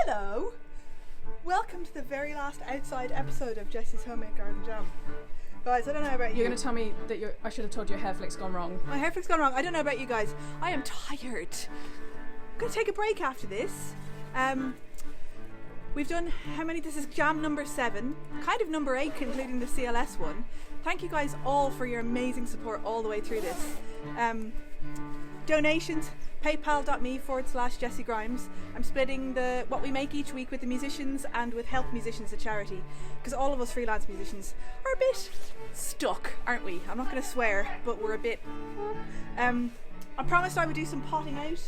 Hello! Welcome to the very last outside episode of Jessie's Homemade Garden Jam. Guys, I don't know about you. You're going to tell me that I should have told you your hair flick's gone wrong. My hair flick's gone wrong. I don't know about you guys. I am tired. I'm going to take a break after this. We've done how many? This is jam number 7, kind of number 8, including the CLS one. Thank you guys all for your amazing support all the way through this. Donations, paypal.me/Jessie Grimes. I'm splitting what we make each week with the musicians and with Help Musicians, a charity, because all of us freelance musicians are a bit stuck, aren't we? I'm not going to swear, but we're a bit... I promised I would do some potting out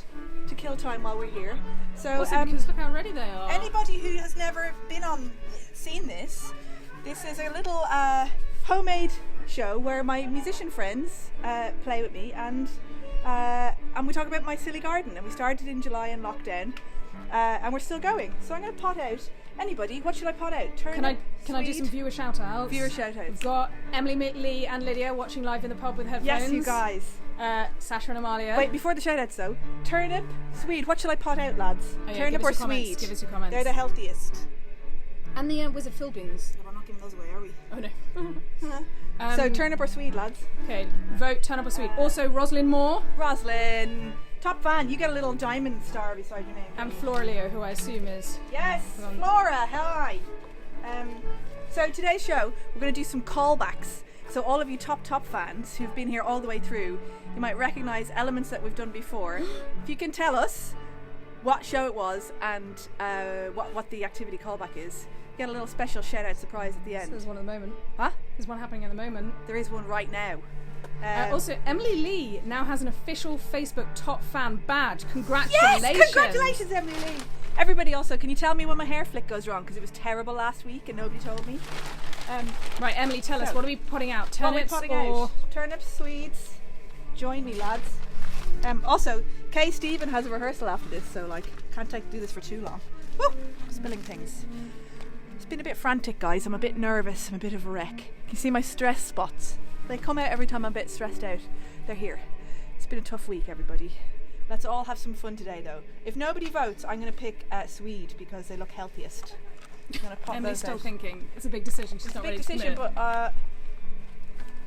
to kill time while we're here. So because look how ready they are. Anybody who has never seen this is a little homemade show where my musician friends play with me and we talk about my silly garden. And we started in July in lockdown, and we're still going. So I'm going to pot out. Anybody, what should I pot out? Can I do some viewer shout outs? Viewer shout outs. We've got Emily, Lee and Lydia watching live in the pub with headphones. Yes, you guys. Sasha and Amalia. Wait, before the shout outs though, turnip, swede, what should I pot out, lads? Oh, yeah, turnip or swede? Give us your comments. They're the healthiest. And the Wizard Phil beans. No, we're not giving those away, are we? Oh no. So turnip or swede, lads? Okay, vote turnip or swede. Also Rosalind Moore. Rosalind, top fan. You get a little diamond star beside your name. And Flora Leo, who I assume is... Yes, Flora, hi. So today's show, we're going to do some callbacks. So all of you top fans who've been here all the way through, you might recognise elements that we've done before. If you can tell us what show it was and what the activity callback is, you get a little special shout out surprise at the end. So there's one at the moment. Huh? There's one happening at the moment. There is one right now. Also, Emily Lee now has an official Facebook top fan badge. Congratulations! Yes, congratulations, Emily Lee. Everybody also, can you tell me when my hair flick goes wrong? Because it was terrible last week and nobody told me. Right, Emily, tell us, what are we potting out? Turnips or... Turnips, Swedes. Join me, lads. Also, Kay Stephen has a rehearsal after this, so can't do this for too long. Woo! Spilling things. It's been a bit frantic, guys. I'm a bit nervous. I'm a bit of a wreck. Can you see my stress spots? They come out every time I'm a bit stressed out. They're here. It's been a tough week, everybody. Let's all have some fun today, though. If nobody votes, I'm going to pick Swede because they look healthiest. I'm going to pop Emily's those still out. thinking. It's a big decision. She's not ready to commit. It's a big decision, but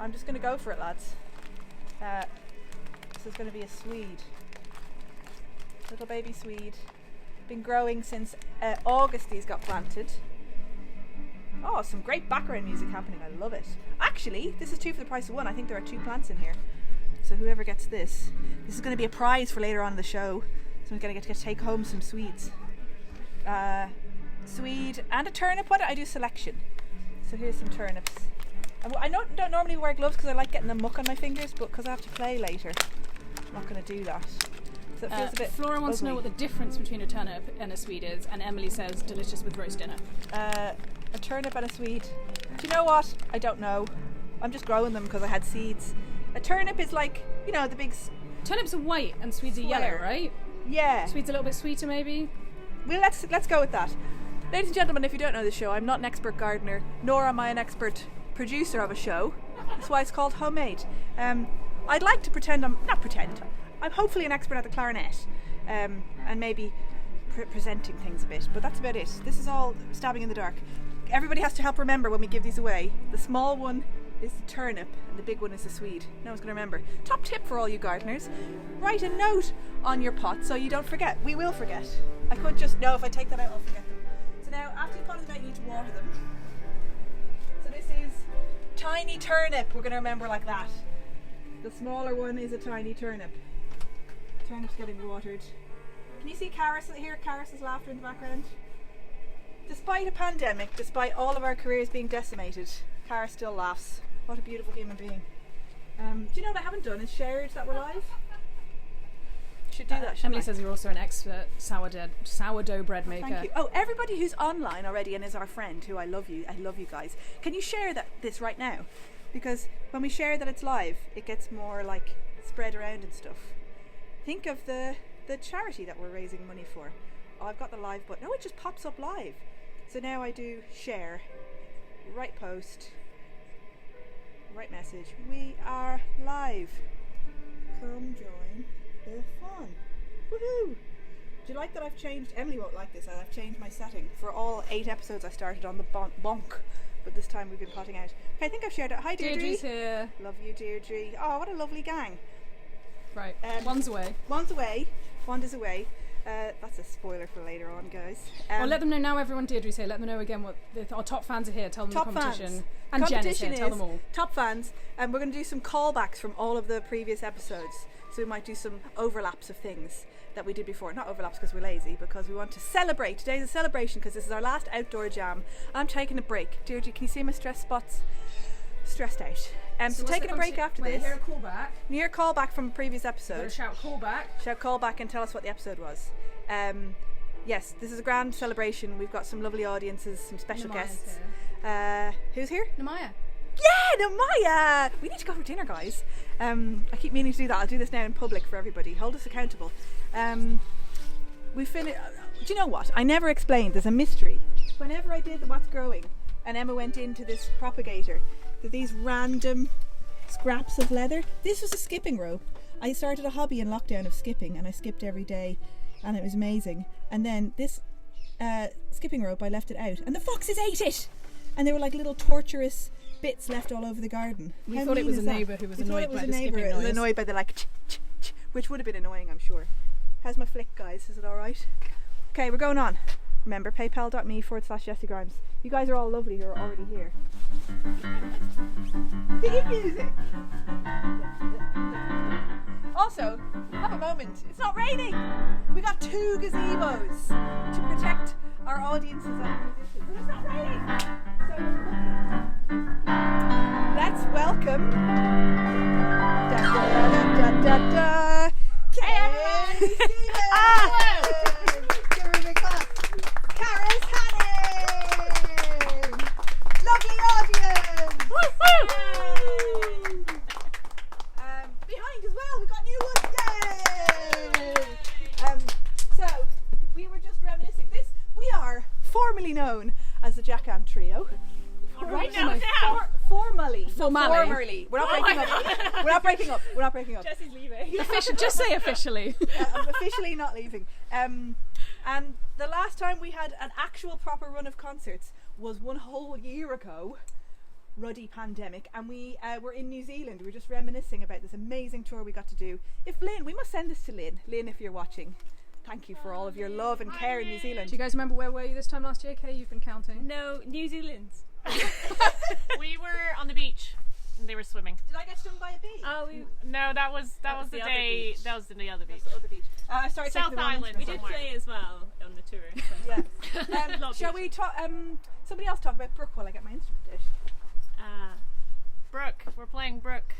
I'm just going to go for it, lads. This is going to be a Swede. Little baby Swede. Been growing since August. These got planted. Oh, some great background music happening. I love it. Actually, this is 2 for the price of 1. I think there are 2 plants in here. So whoever gets this is going to be a prize for later on in the show. So I'm going to get to take home some Swedes. Swede and a turnip. Why don't I do selection? So here's some turnips. I don't normally wear gloves because I like getting the muck on my fingers, but because I have to play later, I'm not going to do that. So it feels a bit Flora wants ugly. to know what the difference between a turnip and a swede is, and Emily says delicious with roast dinner. A turnip and a swede. Do you know what? I don't know. I'm just growing them because I had seeds. A turnip is like, the big... Turnips are white and swedes are yellow, right? Yeah. Swedes a little bit sweeter, maybe? Well, let's go with that. Ladies and gentlemen, if you don't know the show, I'm not an expert gardener, nor am I an expert producer of a show. That's why it's called Homemade. I'd like to pretend I'm hopefully an expert at the clarinet, and maybe presenting things a bit, but that's about it. This is all stabbing in the dark. Everybody has to help remember when we give these away. The small one is the turnip and the big one is the swede. No one's going to remember. Top tip for all you gardeners: write a note on your pot so you don't forget. We will forget. I could just if I take that out I'll forget them. So now after you pot them out you need to water them. So this is tiny turnip. We're going to remember like that. The smaller one is a tiny turnip. Turnip's getting watered. Can you see Charis here? Charis's laughter in the background. Despite a pandemic, despite all of our careers being decimated, Charis still laughs. What a beautiful human being. Do you know what I haven't done is shared that we're live? Should do that. Emily says you're also an expert sourdough bread maker. Thank you. Oh, everybody who's online already and is our friend, who I love you guys. Can you share this right now? Because when we share that it's live, it gets more spread around and stuff. Think of the charity that we're raising money for. Oh, I've got the live button. Oh, it just pops up live. So now I do share, write post, write message. We are live. Come join the fun. Woohoo! Do you like that I've changed? Emily won't like this. I've changed my setting. For all 8 episodes, I started on the bonk, but this time we've been potting out. Okay, I think I've shared it. Hi, Deirdre. Deirdre's here. Love you, Deirdre. Oh, what a lovely gang. Right, one's away. One's away. Wanda's away. That's a spoiler for later on, guys. Well, let them know now. Everyone, Deirdre's here. Let them know again what our top fans are here. Tell them Top the competition. fans. And Jen is Competition here. Tell them all. Top fans, and we're going to do some callbacks from all of the previous episodes. So we might do some overlaps of things that we did before. Not overlaps because we're lazy, because we want to celebrate. Today's a celebration because this is our last outdoor jam. I'm taking a break. Deirdre, can you see my stress spots? Stressed out. So taking a break after when this. When you hear a callback. You hear a callback from a previous episode. You've got to shout callback. Shout callback and tell us what the episode was. Yes, this is a grand celebration. We've got some lovely audiences, some special guests. Who's here? Namaya. Yeah, Namaya! We need to go for dinner, guys. I keep meaning to do that. I'll do this now in public for everybody. Hold us accountable. We finished. Do you know what? I never explained. There's a mystery. Whenever I did the What's Growing, and Emma went into this propagator, there's these random scraps of leather. This was a skipping rope. I started a hobby in lockdown of skipping, and I skipped every day, and it was amazing. And then this skipping rope, I left it out, and the foxes ate it. And they were like little torturous bits left all over the garden. We thought it was a neighbour who was annoyed by the skipping noise. Annoyed by the which would have been annoying, I'm sure. How's my flick, guys? Is it all right? Okay, we're going on. Remember, paypal.me/Jessie Grimes. You guys are all lovely who are already here. Theme music! Also, have a moment. It's not raining! We got 2 gazebos to protect our audiences and musicians. But it's not raining! So let's welcome Give her a big clap. Charis Hanning! Lovely audience! Behind as well, we've got new ones. Yay! So we were just reminiscing. We are formally known as the Jacquin Trio. Right now. Formally. We're not breaking up. We're not breaking up. Jessie's leaving. Just say officially. I'm officially not leaving. And the last time we had an actual proper run of concerts was 1 whole year ago. Ruddy pandemic, and we were in New Zealand. We were just reminiscing about this amazing tour we got to do. If Lynn, we must send this to Lynn. Lynn, if you're watching, thank you for all of your love and care in New Zealand. Do you guys remember where were you this time last year, Kay? You've been counting. No, New Zealand. We were on the beach and they were swimming. Did I get stung by a bee? No, that was the day. Beach. That was in the other beach. That's the other beach. I started South taking the wrong Island. We instrument. did play as well on the tour. Yeah. Shall we talk? Somebody else talk about Brooke while I get my instrument out. Brooke. We're playing Brooke.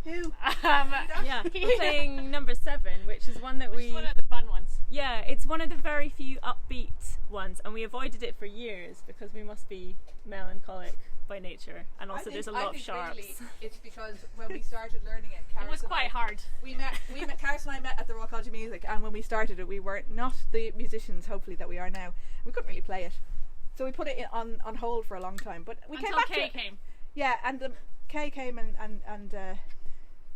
Who? Yeah, we're playing number 7, which is one that Which is one of the fun ones. Yeah, it's one of the very few upbeat ones, and we avoided it for years because we must be melancholic by nature, and also there's a lot of sharps. Really it's because when we started learning it, It was quite hard. We met. Charis and I met at the Royal College of Music, and when we started it, we were not the musicians, hopefully, that we are now. We couldn't really play it, so we put it on hold for a long time. But we came back Kay to it. came. Yeah, and Kay came and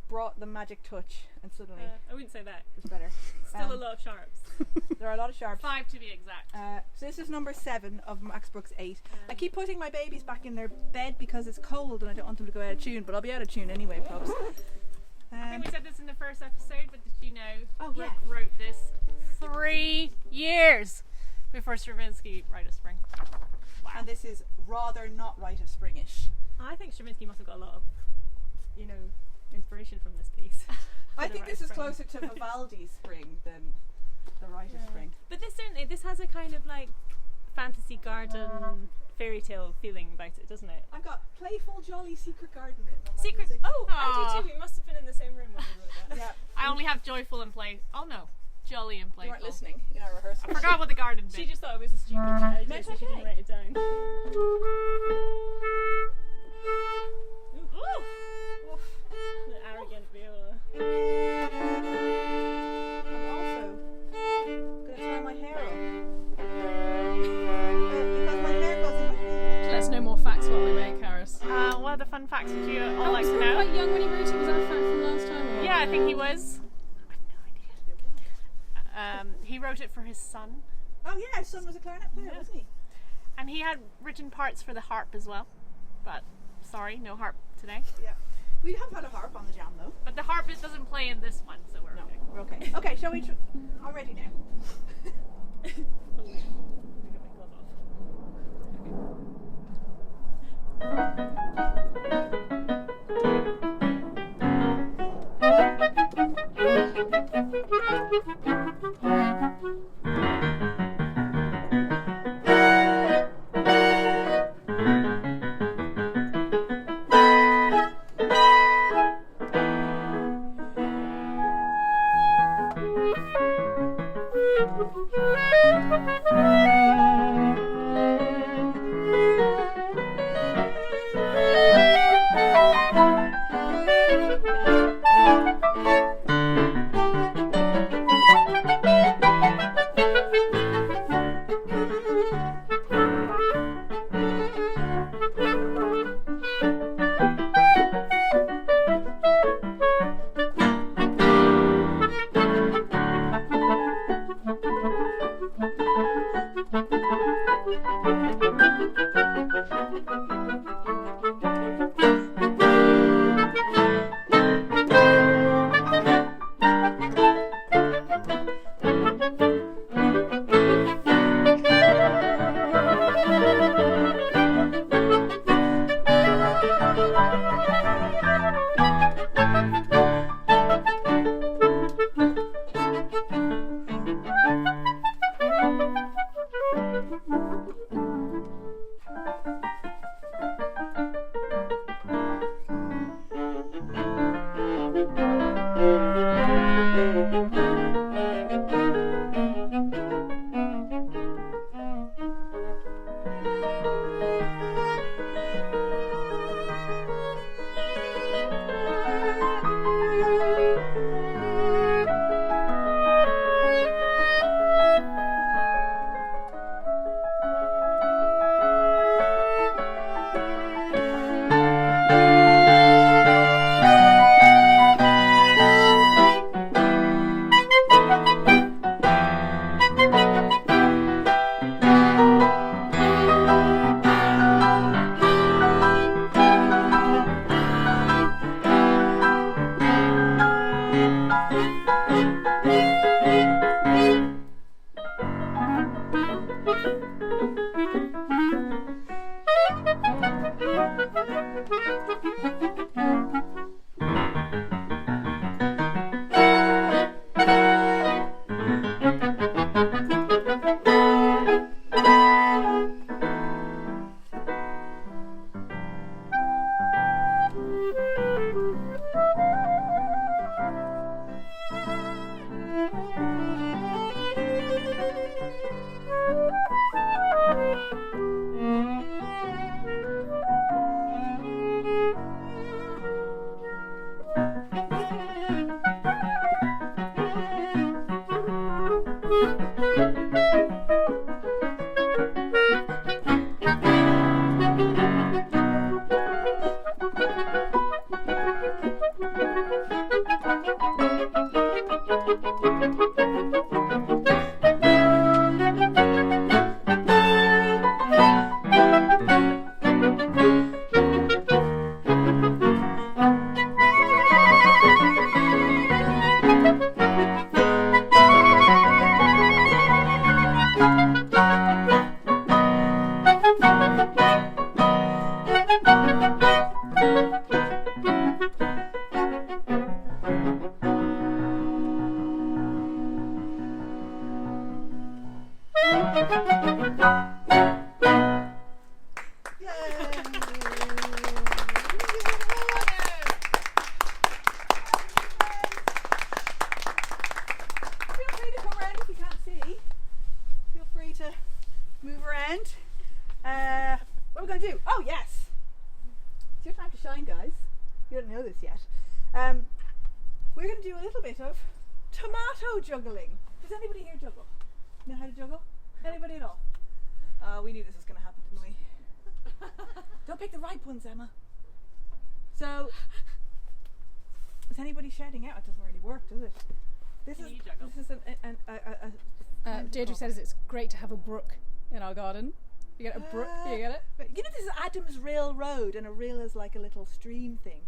brought the magic touch, and suddenly I wouldn't say that. it was better. Still a lot of sharps. There are a lot of sharps. 5 to be exact. So this is number 7 of Max Brooks' 8. I keep putting my babies back in their bed because it's cold and I don't want them to go out of tune, but I'll be out of tune anyway, probs. I think we said this in the first episode, but did you know yeah. Brooke wrote this 3 years before Stravinsky wrote a spring. Wow. And this is rather not right of springish. I think Stravinsky must have got a lot of, inspiration from this piece. I think this is Spring. closer to Vivaldi's Spring than the Rite of Spring. But this has a kind of like fantasy garden fairy tale feeling about it, doesn't it? I've got Playful Jolly Secret Garden written on my Secret. music. Oh, I Aw. do too. We must have been in the same room when we wrote that. Yeah, I only have joyful and play. Oh no, jolly and you playful. weren't listening in our rehearsal. I forgot what the garden bit. She just thought it was a stupid idea, That's so she okay. didn't write it down. Ooh. The arrogant viola. I'm also going to turn my hair up. Because my hair goes in my feet. Let's know more facts while we wait, Charis. What are the fun facts would you all Oh, like was to he know? quite young when he wrote it? Was that a fact from last time? Or? Yeah, I think he was. I have no idea. He wrote wrote it for his son. Oh yeah, his son was a clarinet player, wasn't he? And he had written parts for the harp as well. But sorry, no harp today. Yeah. We have had a harp on the jam though. But the harp doesn't play in this one, so we're okay. We're okay. Okay, shall we? I'm ready now. Juggling. Does anybody here juggle? Know how to juggle? Anybody at all? We knew this was going to happen, didn't we? Don't pick the right ones, Emma. So, is anybody shouting out? It doesn't really work, does it? This Can you juggle? is Deirdre says it's great to have a brook in our garden. You get a brook, you get it? You know, this is Adam's Rill Road, and a rill is like a little stream thing.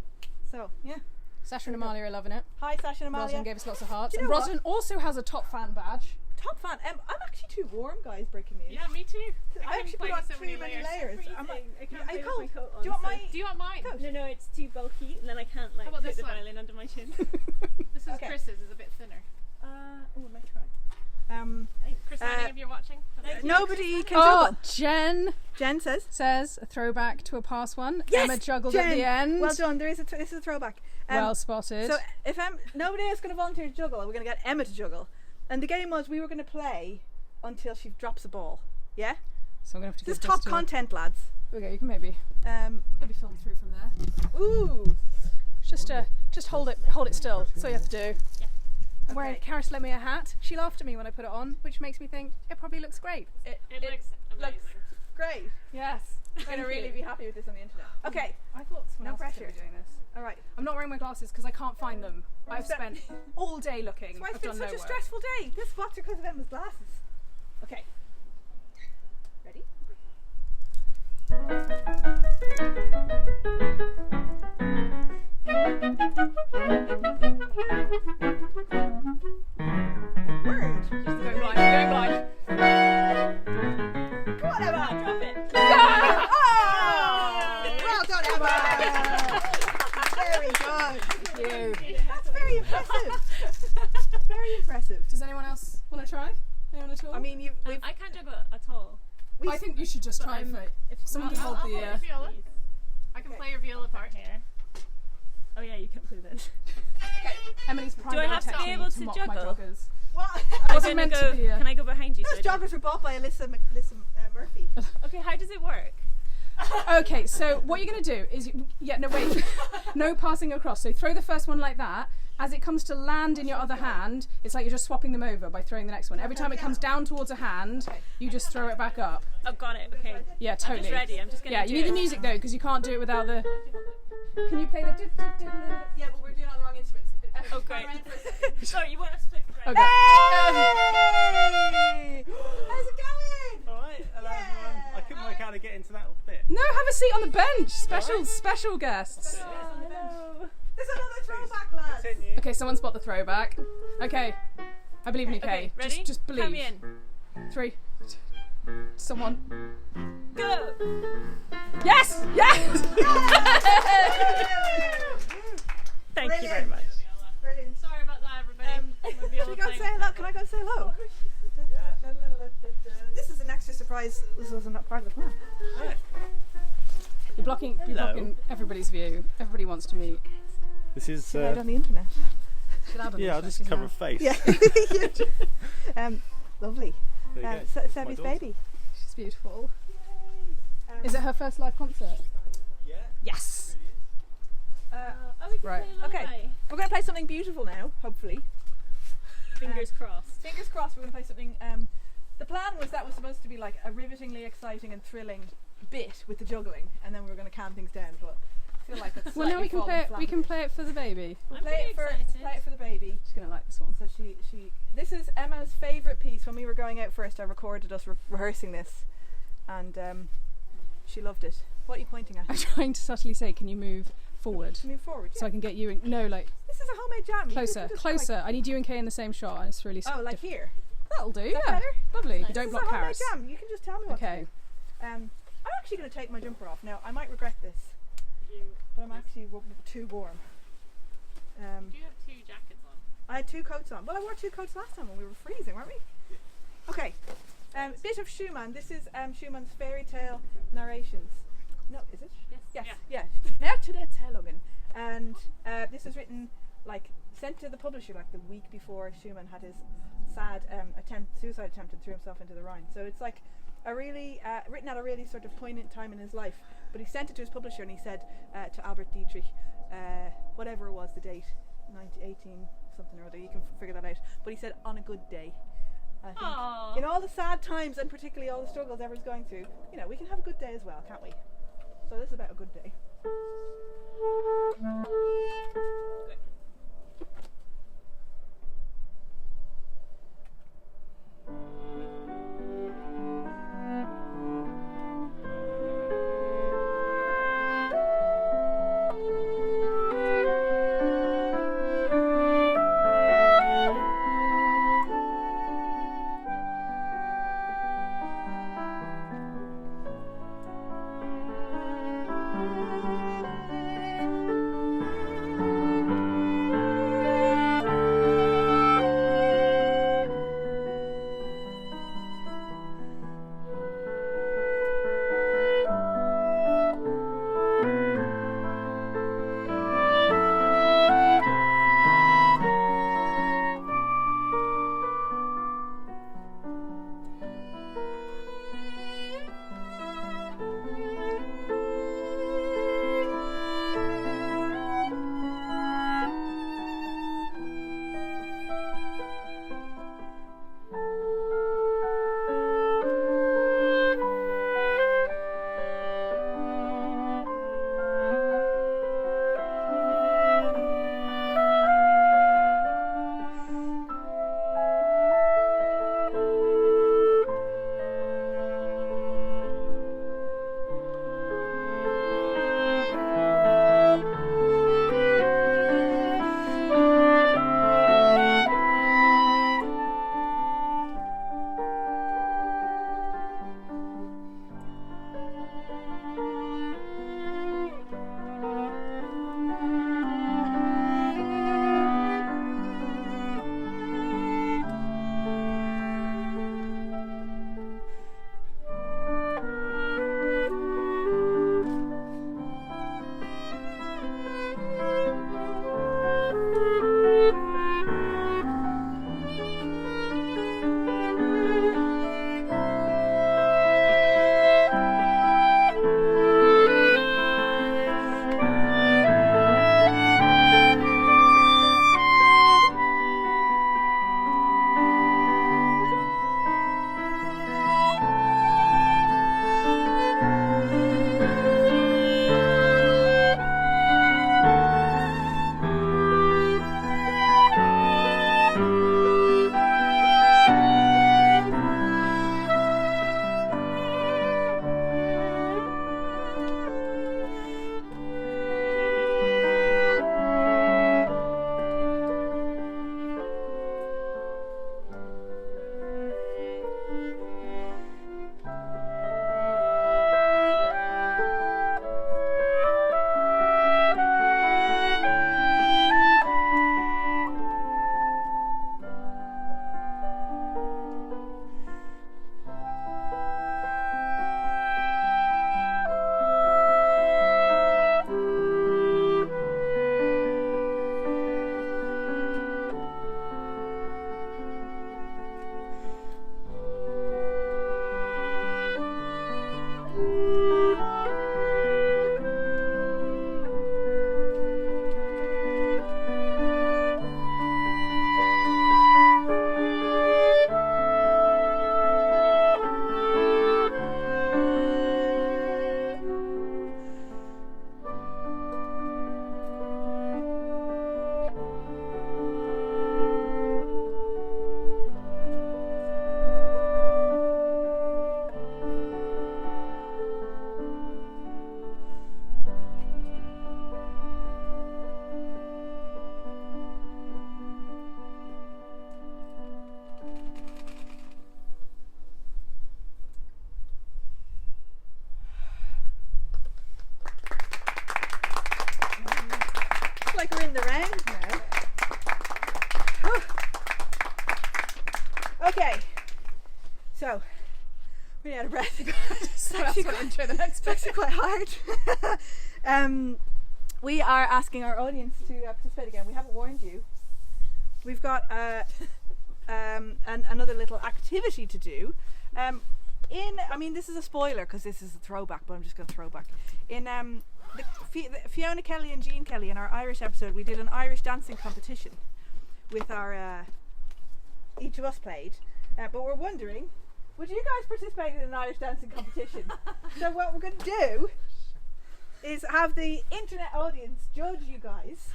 So, yeah. Sasha and Amalia are loving it. Hi, Sasha and Amalia. Rosalind gave us lots of hearts. Do you And know what? Rosalind also has a top fan badge. Top fan. I'm actually too warm, guys, breaking news. Yeah, me too. I actually put on so too many layers. I'm like, I can't Are you play with cold? my coat on. Do you want so- my... Do you want mine? Coat? No, it's too bulky, and then I can't like How about put this the one? violin under my chin. This is Okay. Chris's. Is a bit thinner. I might try. Chris Hanning, if you're watching. Nobody can Oh, juggle. Jen Jen says. says a throwback to a past one. Yes, Emma juggled Jen. at the end. Well done. This is a throwback. Well spotted. So if nobody else is going to volunteer to juggle, we're going to get Emma to juggle. And the game was we were going to play until she drops a ball. Yeah. So I'm gonna have to This is give top to- content, lads. Okay, you can maybe film through from there. Ooh. Just hold it still. That's all you have to do. Yeah. I'm wearing Charis lent me a hat. She laughed at me when I put it on, which makes me think it probably looks great. It looks amazing. Great. Yes. I'm going to really be happy with this on the internet. Okay. I thought someone No else was pressure. gonna be doing this. All right. I'm not wearing my glasses because I can't find them. I've So- spent all day looking. That's why I've it's been done such no a work. stressful day. This spot's because of Emma's glasses. Okay. Ready? Word. Going blind. Going blind. Come on, Emma. Drop it. Yeah! Oh! Well done, Emma. Very good. Thank you. That's very impressive. Very impressive. Does anyone else want to try? Anyone at all? I mean, we've I can't juggle at all. I think you should just try for if someone can hold I'll the. play your viola. I can play your viola part here. Oh yeah, you can play this. Emily's primary I have to be technique able to mock my juggle? joggers. what? I wasn't Can I meant go? to be. Can I go behind you? Those so I don't- joggers were bought by Alyssa Murphy. Okay, how does it work? Okay, so what you're going to do is, no passing across. So throw the first one like that. As it comes to land in your other hand, it's like you're just swapping them over by throwing the next one. Every time it comes down towards a hand, you just throw it back up. Oh, got it. Okay. Yeah, I'm totally. just ready. I'm just gonna. Yeah, do you need the it. music though, because you can't do it without the. Can you play the? Yeah, but we're doing all the wrong instruments. Oh great. Sorry, you want us to play for Okay. Hey! How's it going? Alright, hello everyone. I couldn't work out how to get into that bit. No, have a seat on the bench. Special guests. Hello. There's another throwback, lads. Continue. Okay, someone spot the throwback. Okay, I believe in you, Kay. Okay, ready? Just believe. Count me in. 3. Someone. Go. Yes! Yes! Thank you very much. Brilliant. Sorry about that, everybody. My Should viola we go playing. say hello? Can I go say hello? This is an extra surprise. This wasn't part of the plan. You're blocking everybody's view. Everybody wants to meet. This is, Out on the internet. yeah, I'll just cover a face. Yeah. Lovely. There you go. Sebby's My daughter. baby. She's beautiful. Is it her first live concert? Yeah. Yes. Oh, we can Right. play Okay. live. We're going to play something beautiful now, hopefully. Fingers crossed. Fingers crossed we're going to play something. The plan was that was supposed to be like a rivetingly exciting and thrilling bit with the juggling, and then we were going to calm things down, but I feel like it's Well, now we can play it. We can play it for the baby. I'm play pretty it for excited. play it for the baby. She's gonna like this one. So she this is Emma's favourite piece. When we were going out first, I recorded us rehearsing this, and she loved it. What are you pointing at? I'm trying to subtly say, can you move forward Move forward. so I Yeah. can get you in? No, like This is a homemade jam. You closer, could just closer. I need you and Kay in the same shot, and it's really. Like, oh, like here. That'll do. that Yeah, better? lovely. You This don't is block a homemade Charis. jam. You can just tell me what to Okay. do. I'm actually going to take my jumper off now. I might regret this, but I'm actually too warm. Do you have two jackets on? I had 2 coats on. Well, I wore 2 coats last time when we were freezing, weren't we? Okay. Bit of Schumann. This is Schumann's fairy tale narrations. No, is it? Yes. Yes. Yeah. Yeah. Märchenerzählungen. And this is written, like, sent to the publisher like the week before Schumann had his sad suicide attempt and threw himself into the Rhine. So it's like a really written at a really sort of poignant time in his life. But he sent it to his publisher and he said to Albert Dietrich, whatever it was the date, 1918 something or other. You can figure that out. But he said on a good day. I think Aww. in all the sad times and particularly all the struggles everyone's going through, you know, we can have a good day as well, can't we? So this is about a good day. like we're in the round now. Oh. Okay, so we're out of breath. It's actually quite hard. We are asking our audience to participate again. We haven't warned you. We've got another little activity to do. I mean, this is a spoiler because this is a throwback, but I'm just going to throw back. In the Fiona Kelly and Jean Kelly in our Irish episode, we did an Irish dancing competition with our each of us played. But we're wondering, would you guys participate in an Irish dancing competition? So what we're going to do is have the internet audience judge you guys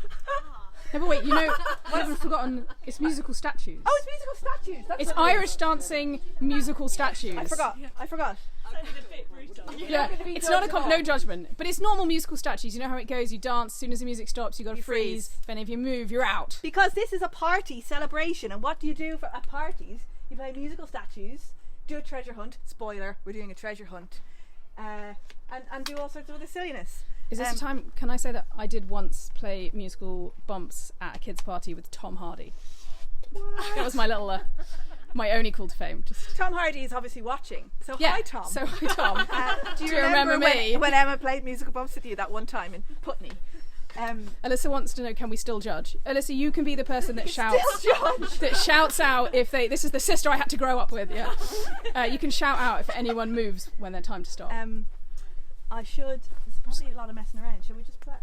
No, but wait, you know, I haven't forgotten, it's musical statues. Oh, it's musical statues. That's It's what it is. Irish dancing musical statues. I forgot. Sounded a bit brutal. Yeah, it's not no judgment, but it's normal musical statues. You know how it goes. You dance. As soon as the music stops, you got to freeze. If any of you move, you're out. Because this is a party celebration, and what do you do at parties? You play musical statues, do a treasure hunt. Spoiler: we're doing a treasure hunt, and do all sorts of other silliness. Is this a time? Can I say that I did once play musical bumps at a kids' party with Tom Hardy? That was my little, my only call to fame. Just Tom Hardy is obviously watching. So yeah. hi, Tom. So hi, Tom. Do you remember me? when Emma played musical bumps with you that one time in Putney? Alyssa wants to know, can we still judge? Alyssa, you can be the person that shouts out if they. This is the sister I had to grow up with. Yeah, you can shout out if anyone moves when they're time to stop. I should. There's probably a lot of messing around. Shall we just play?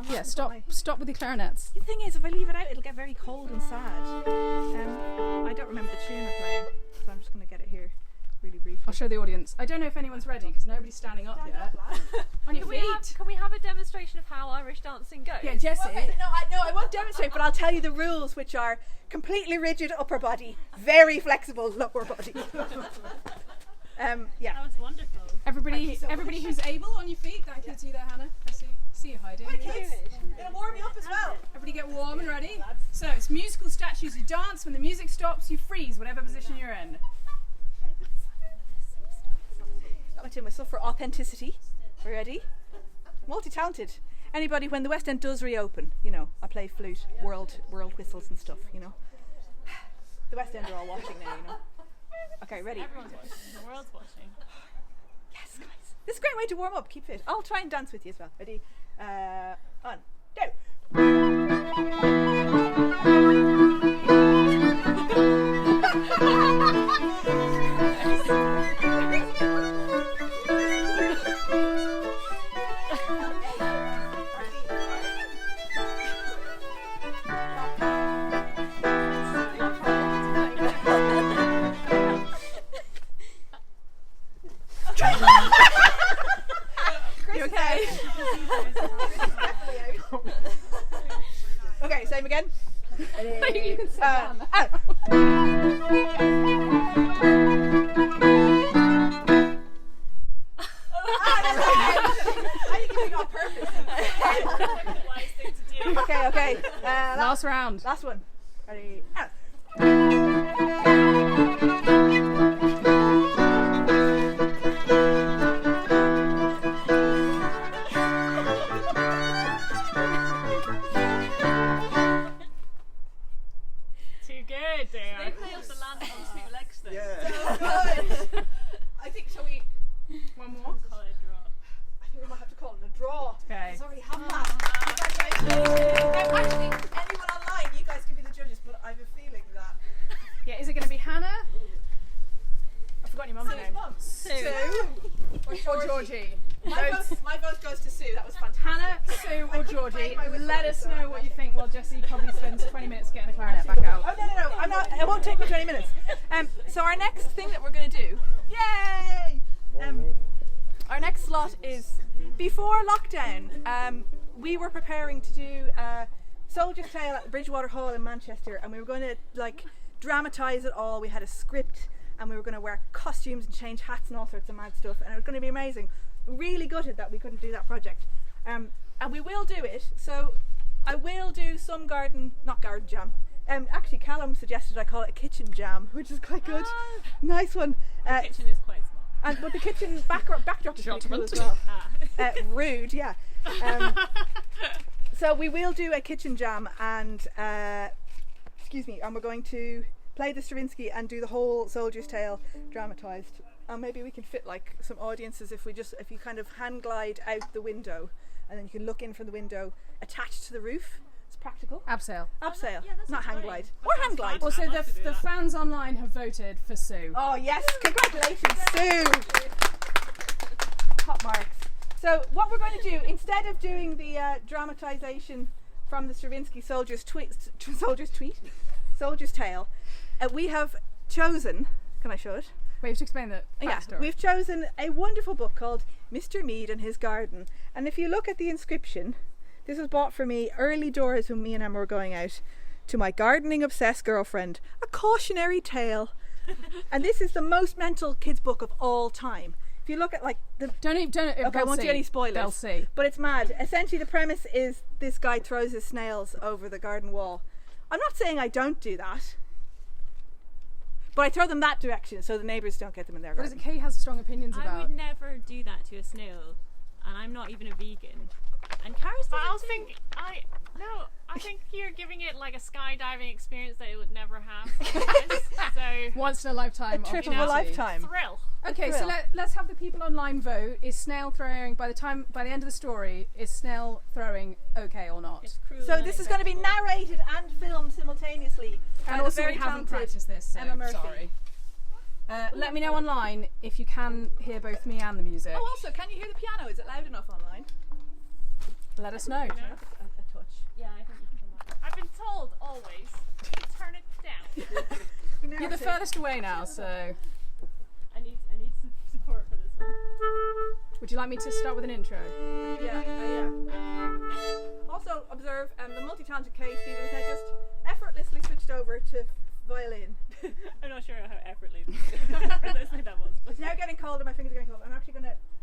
Yeah, stop with the clarinets. The thing is, if I leave it out, it'll get very cold and sad. I don't remember the tune I'm playing, so I'm just going to get it here really briefly. I'll show the audience. I don't know if anyone's ready because nobody's standing up yet. On your feet. Can we have a demonstration of how Irish dancing goes? Yeah, Jessie. No, I won't demonstrate, but I'll tell you the rules, which are completely rigid upper body, very flexible lower body. Yeah. That was wonderful. Everybody who's able on your feet. Thank you to you there, Hannah. I see you hiding. It'll warm you up as well. Everybody get warm and ready. So it's musical statues. You dance when the music stops. You freeze, whatever position you're in. Got my tune whistle for authenticity. We're ready. Multi-talented. Anybody, when the West End does reopen, you know, I play flute, world whistles and stuff, you know. The West End are all watching now, you know. Okay, ready? Everyone's watching. The world's watching. Yes, guys. This is a great way to warm up. Keep fit. I'll try and dance with you as well. Ready? On. Go. You okay? Okay, same again. You can sit down. Okay. Last round. Last one. Ready? Out. Too good, dear. They play off the land on two legs though. Yeah. I think, shall we? One more. Call it a draw. I think we might have to call it a draw. Okay. It's already happened. Actually, anyone online, you guys can be the judges, but I have a feeling that. Yeah, is it going to be Hannah? I've forgotten your mum's name. Sue Or Georgie. My vote goes to Sue. That was fantastic. Hannah, Sue, or Georgie. find my whistle. Let us know what you think while Jesse probably spends 20 minutes getting a clarinet back out. Oh no! I'm not. It won't take me 20 minutes. So our next thing that we're going to do, yay! Our next slot is before lockdown. We were preparing to do Soldier's Tale at the Bridgewater Hall in Manchester, and we were going to dramatise it all. We had a script, and we were going to wear costumes and change hats and all sorts of mad stuff, and it was going to be amazing. Really gutted that we couldn't do that project, and we will do it. So I will do some not garden jam. Actually, Callum suggested I call it a kitchen jam, which is quite good. Nice one. The kitchen is quite small. But the kitchen backdrop is pretty cool as well. Rude, yeah. So we will do a kitchen jam, and and we're going to play the Stravinsky and do the whole Soldier's Tale dramatised. And maybe we can fit like some audiences if you kind of hand glide out the window, and then you can look in from the window attached to the roof. It's practical. Abseil. Abseil, yeah, that not sounds hand great. glide. That Or sounds hand glide. fun. Also, I'd like to do the that. fans online have voted for Sue. Oh yes, congratulations, Sue. Top marks. So what we're going to do, instead of doing the dramatisation from the Stravinsky Soldier's Tale, we have chosen. Can I show it? Wait, you have to explain the Yeah, backstory. we've chosen a wonderful book called Mr. Mead and His Garden, and if you look at the inscription, This was bought for me early doors when me and Emma were going out. To my gardening obsessed girlfriend, a cautionary tale. And this is the most mental kids book of all time. If you look at like the don't okay, I won't do any spoilers. They'll see. But it's mad. Essentially the premise is this guy throws his snails over the garden wall. I'm not saying I don't do that, but I throw them that direction so the neighbours don't get them in their garden. What is it Kay has strong opinions about? I would never do that to a snail, and I'm not even a vegan. And Charis doesn't too. I think you're giving it like a skydiving experience that it would never have. So Once in a lifetime. A trip of a lifetime. thrill. Okay, so let's have the people online vote. Is snail throwing, by the end of the story, is snail throwing okay or not? It's cruel So and this is going to be narrated and filmed simultaneously. And by also the we very haven't talented practiced this, so Emma Murphy. sorry. Let me know online if you can hear both me and the music. Oh, also, can you hear the piano? Is it loud enough online? Let us know. A touch. Yeah, I think you can come back. I've been told always to turn it down. You're the furthest away now, so I need some support for this one. would you like me to start with an intro? Yeah. Also, observe the multi-talented Kay Stephen has now just effortlessly switched over to violin. I'm not sure how effortlessly that was. It's now getting colder. My fingers are getting cold.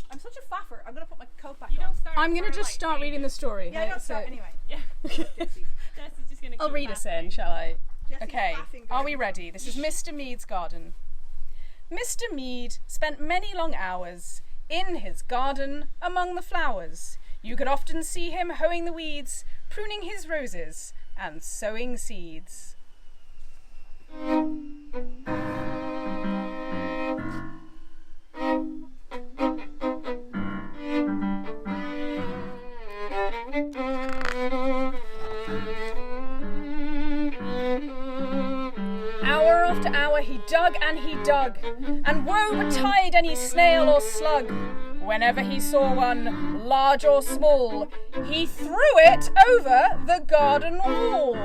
I'm such a faffer. I'm going to put my coat back You on. don't start. I'm going to for, just like, start reading the story. Yeah, I don't start anyway. Yeah. Jesse's just gonna. I'll keep read us laughing. in, shall I? Jesse's Okay, laughing are we very ready? This is Mr. Mead's garden. Mr. Mead spent many long hours in his garden among the flowers. You could often see him hoeing the weeds, pruning his roses, and sowing seeds. Hour after hour he dug, and woe betide any snail or slug. Whenever he saw one, large or small, he threw it over the garden wall.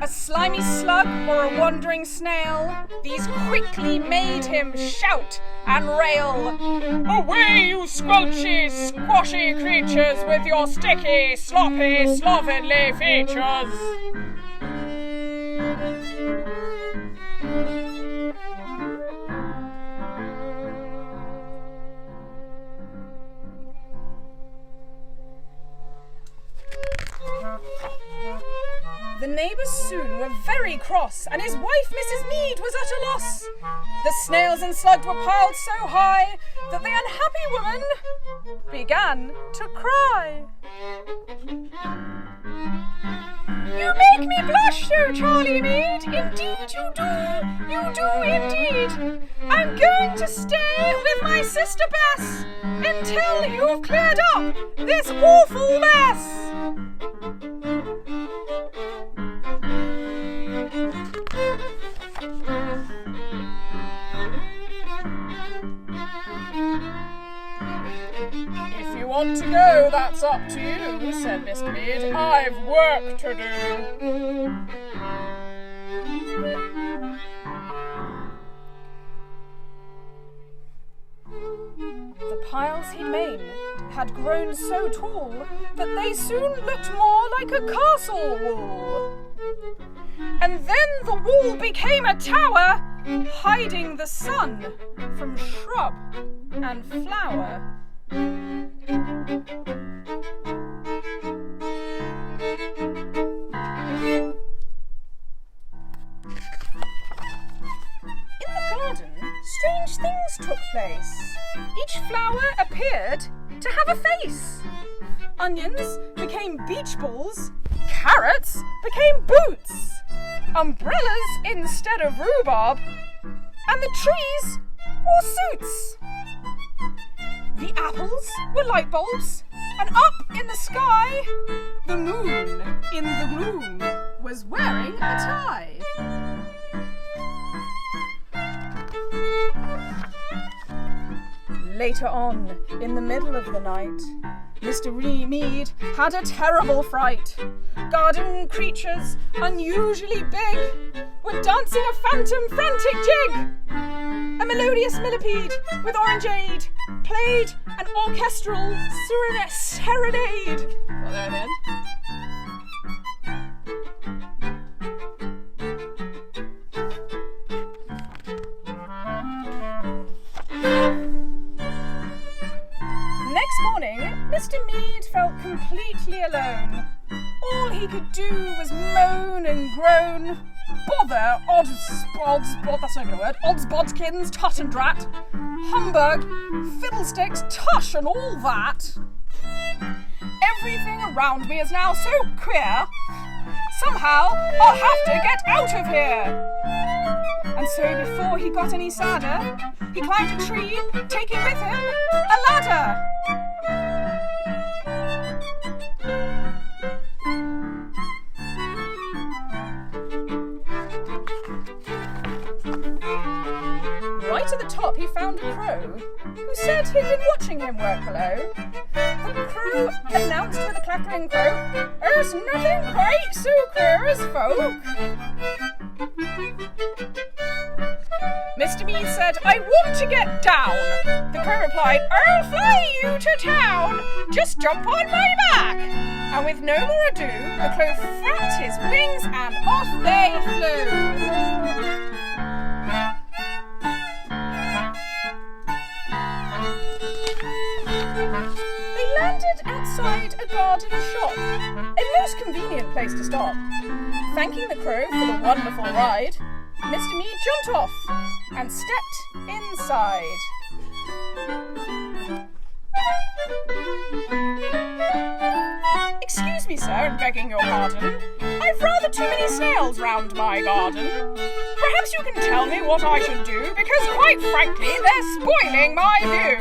A slimy slug or a wandering snail, these quickly made him shout and rail. Away, you squelchy, squashy creatures with your sticky, sloppy, slovenly features. The neighbours soon were very cross, and his wife, Mrs. Mead, was at a loss. The snails and slugs were piled so high that the unhappy woman began to cry. You make me blush so, Charlie Mead. Indeed you do indeed. I'm going to stay with my sister Bess until you've cleared up this awful mess. If you want to go, that's up to you, said Mr. Mead. I've work to do. The piles he'd made had grown so tall that they soon looked more like a castle wall. And then the wall became a tower, hiding the sun from shrub and flower. In the garden, strange things took place. Each flower appeared to have a face. Onions became beach balls, carrots became boots, umbrellas instead of rhubarb, and the trees wore suits. The apples were light bulbs, and up in the sky, the moon in the gloom was wearing a tie. Later on, in the middle of the night, Mr. Mead had a terrible fright. Garden creatures, unusually big, were dancing a phantom frantic jig. A melodious millipede with orangeade played an orchestral serenade. Got there in the end. Next morning, Mr. Mead felt completely alone. All he could do was moan and groan. Bother, that's not even a word, odds-bodkins, tut and drat, humbug, fiddlesticks, tush and all that. Everything around me is now so queer. Somehow, I'll have to get out of here. And so before he got any sadder, he climbed a tree, taking with him a ladder. Right at the top he found a crow, who said he'd been watching him work below. The crow announced with a clattering croak, "There's nothing quite so queer as folk." Mr. Mead said, "I want to get down." The crow replied, "I'll fly you to town. Just jump on my back." And with no more ado, the crow flapped his wings and off they flew. They landed outside a garden shop, a most convenient place to stop. Thanking the crow for the wonderful ride, Mr. Mead jumped off and stepped inside. "Excuse me, sir, and begging your pardon, I've rather too many snails round my garden. Perhaps you can tell me what I should do, because quite frankly they're spoiling my view."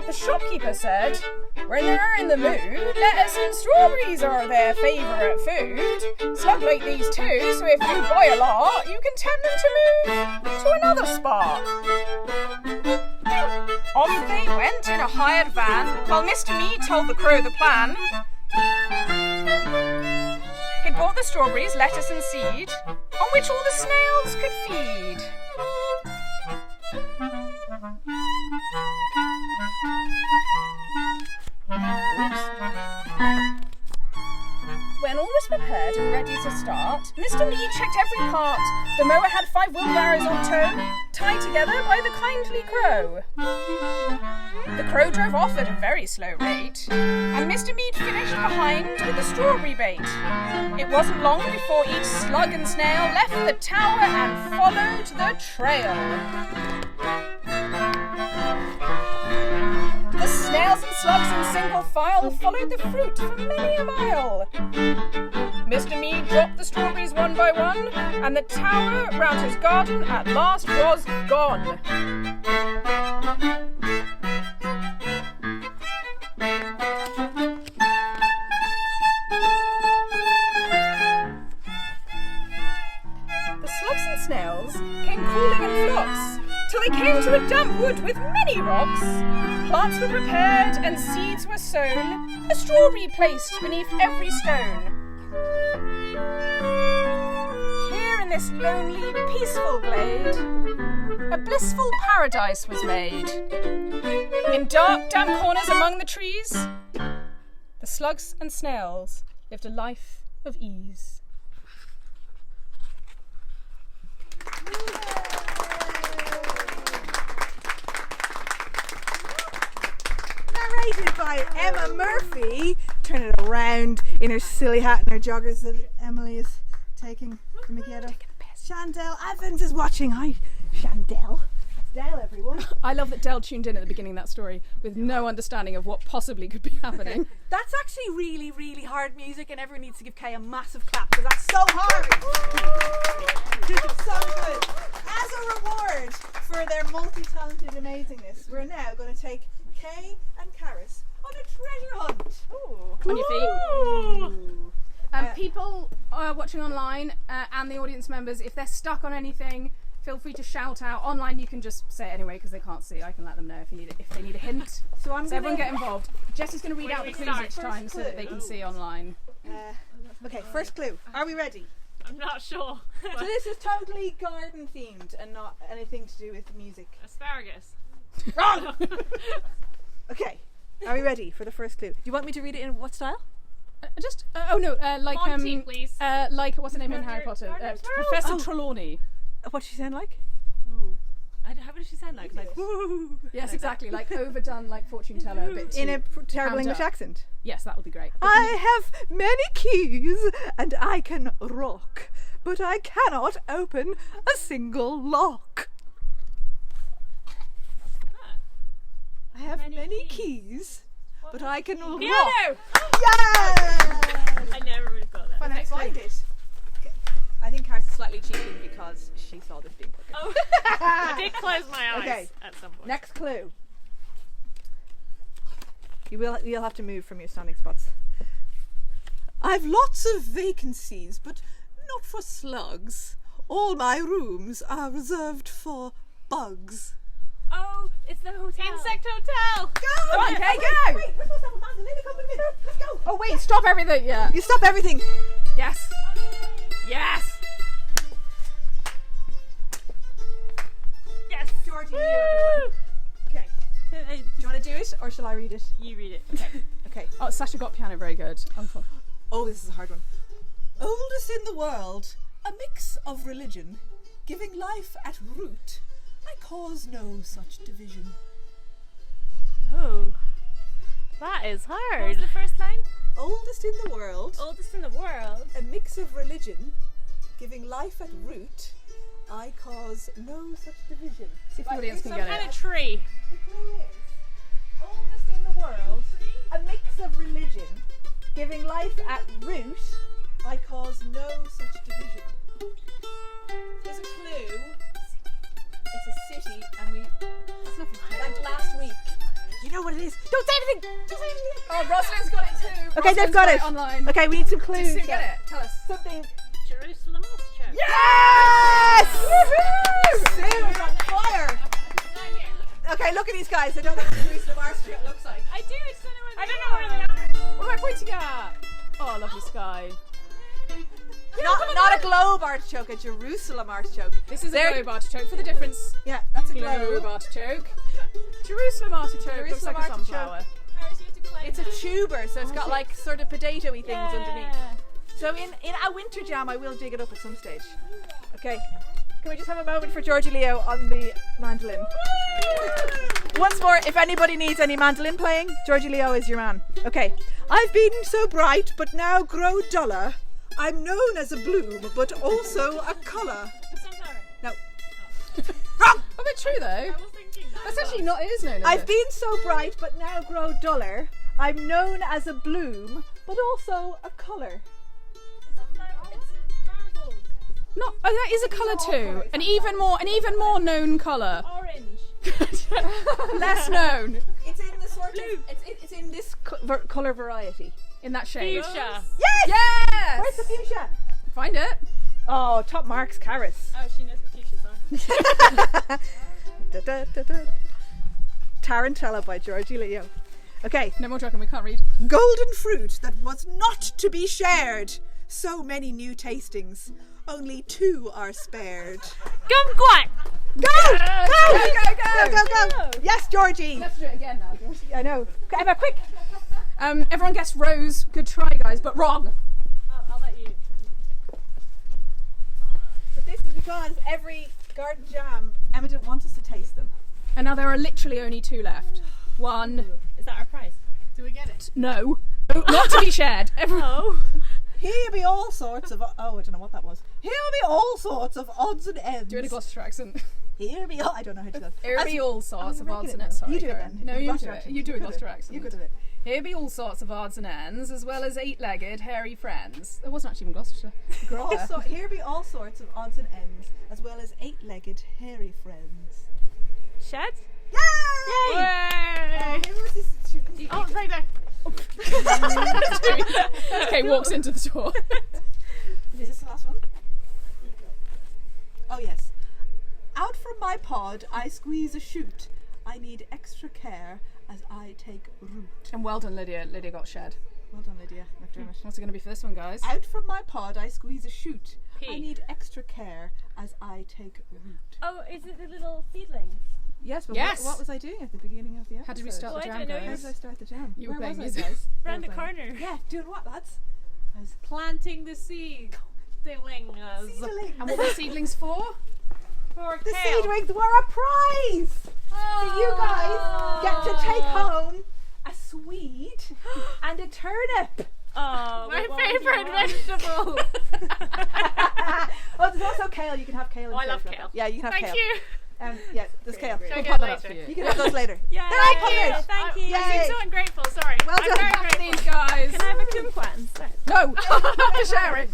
The shopkeeper said, "When they're in the mood, lettuce and strawberries are their favourite food. Slug like these too, so if you buy a lot, you can tell them to move to another spot." Off they went in a hired van, while Mr. Mead told the crow the plan. He'd bought the strawberries, lettuce and seed, on which all the snails could feed. When all was prepared and ready to start, Mr. Mead checked every part. The mower had 5 wheelbarrows on tow, tied together by the kindly crow. The crow drove off at a very slow rate, and Mr. Mead finished behind with the strawberry bait. It wasn't long before each slug and snail left the tower and followed the trail. The snails and slugs in single file followed the fruit for many a mile. Mr. Mead dropped the strawberries one by one, and the tower round his garden at last was gone. The slugs and snails came crawling in flocks, till they came to a damp wood with many rocks. Plants were prepared and seeds were sown, a strawberry placed beneath every stone. Here in this lonely, peaceful glade, a blissful paradise was made. In dark, damp corners among the trees, the slugs and snails lived a life of ease. Narrated by Emma Murphy. Turn it around in her silly hat and her joggers that Emily is taking the mickey out of. Chandel Evans is watching. Hi, Chandel. It's Dale, everyone. I love that Dell tuned in at the beginning of that story with no understanding of what possibly could be happening. That's actually really, really hard music, and everyone needs to give Kay a massive clap because that's so hard. So good. As a reward for their multi-talented amazingness, we're now going to take Kay and Charis on a treasure hunt. Ooh. On your feet. People watching online and the audience members, if they're stuck on anything, Feel free to shout out. Online you can just say it anyway because they can't see. I can let them know if they need a hint. So everyone get involved. Jessie's going to read Where out do the we clues start? each time so that they can see online. Okay, first clue. Are we ready? I'm not sure. So this is totally garden themed and not anything to do with music. Asparagus. Wrong! Okay, are we ready for the first clue? Do you want me to read it in what style? Like Monty, please. like what's her name in Harry Potter? Professor Trelawney. What she sound like? How does she sound like? Like, woo! Yes, exactly. Like overdone, like fortune teller, a bit In a too terrible hammed English up. accent. Yes, that would be great. I have many keys and I can rock, but I cannot open a single lock. I have many keys, but I can rock. Piano! Yeah! I never would have got that. Let's find it. I think Charis is slightly cheating because she saw this being put in. Oh, I did close my eyes Okay. at some point. Next clue. You'll have to move from your standing spots. I've lots of vacancies, but not for slugs. All my rooms are reserved for bugs. Oh, it's the hotel. Insect Hotel! Go! Come on, Kay, go! Wait, we're supposed to have a mandolin accompaniment. Let's go! Oh wait, stop everything. Yeah. You stop everything. Yes. Yes. Yes. Georgie Leo, everyone. Okay. Hey, Do you want to do it or shall I read it? you read it. Okay. Oh, Sasha got piano very good. Oh, this is a hard one. Oldest in the world, a mix of religion, giving life at root. I cause no such division. Oh. That is What hard. was the first line? Oldest in the world, Oldest in the world. a mix of religion, giving life at root. I cause no such division. See if the audience can Some get kind it. of tree. The clue is, oldest in the world, a mix of religion, giving life at root. I cause no such division. There's a clue. It's a city, and we. Like last week. You know what it is? Don't say anything! Don't say anything! Oh, Rosalind's got it too. Okay, they've Rosalind's got it. online. Okay, we need some clues. Sue, get it. Tell us. Something. Jerusalem Check. Yes! Woohoo! Sue is on fire! Okay, look at these guys. They don't know what the Jerusalem Arch looks like. I do, I just don't know where they are. I don't know where they are. What am I pointing at? Oh, lovely sky. Not a globe artichoke, a Jerusalem artichoke. This is There- a globe artichoke for the difference. Yeah, that's a Globe globe. artichoke. Jerusalem artichoke looks Jerusalem like a artichoke. sunflower. Paris, you have to claim It's a tuber, so it's got like sort of potato-y things underneath. Yeah. So in a winter jam, I will dig it up at some stage. Okay. Can we just have a moment for Georgie Leo on the mandolin? Once more, if anybody needs any mandolin playing, Georgie Leo is your man. Okay. I've been so bright, but now grow duller. I'm known as a bloom, but also a colour. Sunflower. No. Wrong! A bit true though. I was thinking that. That's actually not, it is known as I've it? been so bright, but now grow duller. I'm known as a bloom, but also a colour. Marigold. Not, oh, that is a colour too. An even more known colour. Orange. Less known. It's in the sort of. It's in this colour variety. In that shade. Fuchsia. Yes! Yes! Where's the fuchsia? Find it. Oh, top marks, Charis. Oh, she knows what fuchsias are. Da, da, da, da. Tarantella by Georgie Leo. Okay. No more joking, we can't read. Golden fruit that was not to be shared. So many new tastings. Only 2 are spared. Kumquat. Go! Go! Go! Go! Yes, Georgie. Let's do it again now, George. I know. Emma, quick. Everyone guessed rose. Good try, guys, but wrong. I'll let you. But this is because every garden jam, Emma didn't want us to taste them. And now there are literally only 2 left. 1. Is that our prize? Do we get it? No. Oh, not to be shared. Oh. Here be all sorts of. Oh, I don't know what that was. Here be all sorts of odds and ends. Do it a Gloucester accent. Here be all. I don't know how to do that. Here be all sorts of odds and it ends. now. Sorry, You do it Karen. then. No, you do Gloucester it. accent. You do a Good at Gloucester it. accent. You good at it. Here be all sorts of odds and ends, as well as 8-legged, hairy friends. There wasn't actually even Gloucestershire. Grew up there. Also, here be all sorts of odds and ends, as well as 8-legged hairy friends. Shed? Yay! Yay! Who was this? Oh, right there. Okay, walks into the door. Is this the last one? Oh yes. Out from my pod I squeeze a shoot. I need extra care as I take root. And well done, Lydia. Lydia got shed. Well done, Lydia McDermott. What's it going to be for this one, guys? Out from my pod I squeeze a shoot. P. I need extra care as I take root. Oh, is it the little seedlings? Yes, but Yes. What was I doing at the beginning of the episode? How did we start Oh, the I jam, didn't know How guys? did I start the jam? You were Where playing was I, music. guys? Round the Where was I? corner. Yeah, doing what, lads? I was Planting the seed. Seedlings. seedlings. And what were seedlings for? For The kale. seedlings were a prize! So you guys get to take home a swede and a turnip. Oh, My what would you favourite want? vegetable. Oh, there's also kale. You can have kale. Oh, I instead love of kale. Yeah, you can have Thank kale. you. Yeah, there's kale. Should I We'll get pop it it up. later? You can have those later. Yay! They're all published. Thank you. Yay. I seem so ungrateful. Sorry. Well I'm done. very Have grateful. these, guys. Can I have a kumquat instead? No! Share it.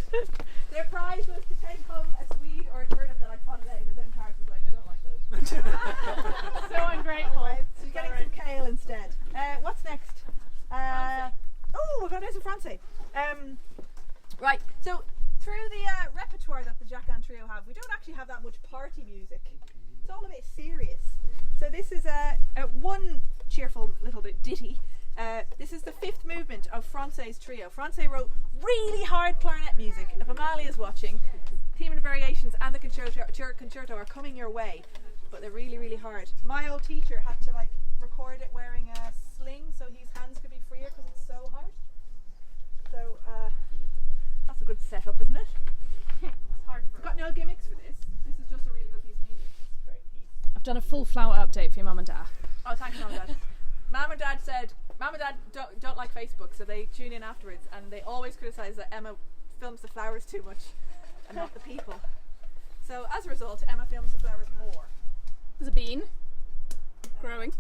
Their prize was to take home a swede or a turnip that I potted out, but then Charis was like, I don't like those. So ungrateful. Right, so you're getting some kale instead. What's next? Oh, we're going to do some Francais. Right, so through the repertoire that the Jacquin Trio have, we don't actually have that much party music. It's all a bit serious. So this is one cheerful little bit ditty. This is the fifth movement of Francais' trio. Francais wrote really hard clarinet music. If Amalia's watching, theme and variations and the concerto are coming your way, but they're really, really hard. My old teacher had to like record it wearing a sling so his hands could be freer because it's so hard. So that's a good setup, isn't it? It's hard for Got no gimmicks for this. This is just a really good piece of music. great piece. I've done a full flower update for your mum and dad. Oh, thank you, Mum and Dad. Mum and Dad said, Mum and Dad don't like Facebook, so they tune in afterwards, and they always criticise that Emma films the flowers too much and not the people. So as a result, Emma films the flowers more. There's a bean growing.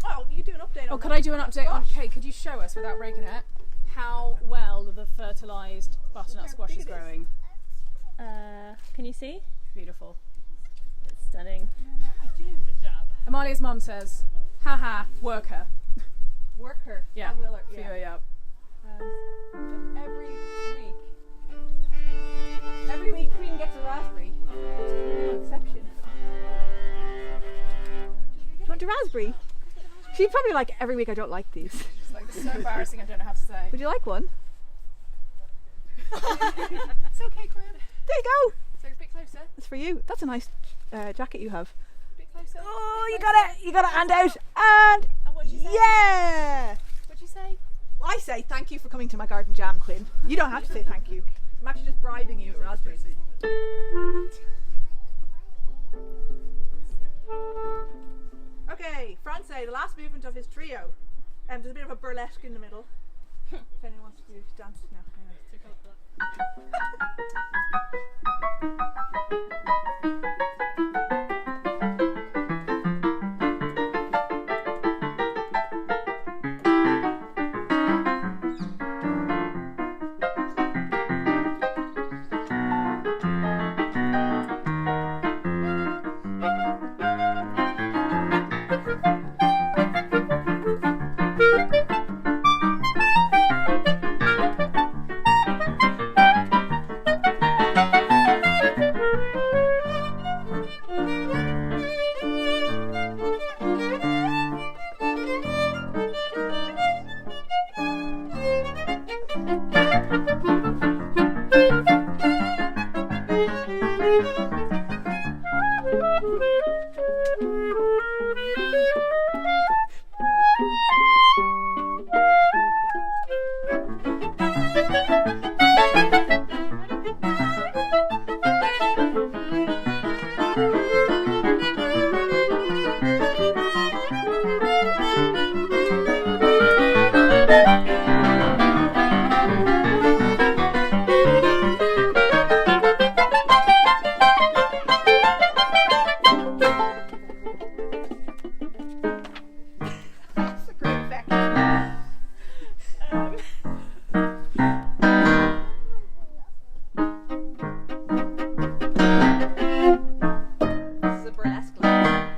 Oh, you do an update on Oh, could that. I do an update on? Gosh. Okay, could you show us without breaking it how well the fertilised butternut squash big is it is. growing? Can you see? Beautiful. It's stunning. I do. Good job. Amalia's mum says, haha, worker. Work her. Yeah. I will her. Yeah. Yeah. Every week Queen gets a raspberry. No exception. Do you want a raspberry? She'd probably like every week. I don't like these. It's like, this is so embarrassing, I don't know how to say. Would you like one? It's okay, Quinn. There you go. So a bit closer. It's for you. That's a nice jacket you have. A bit closer. Oh, you got it hand out, and what'd you say? yeah. What'd you say? I say thank you for coming to my garden jam, Quinn. You don't have to say thank you. I'm actually just bribing you with raspberries. Okay, Francais, the last movement of his trio. There's a bit of a burlesque in the middle. If anyone wants to dance now. That's a great effect. This is a burlesque line.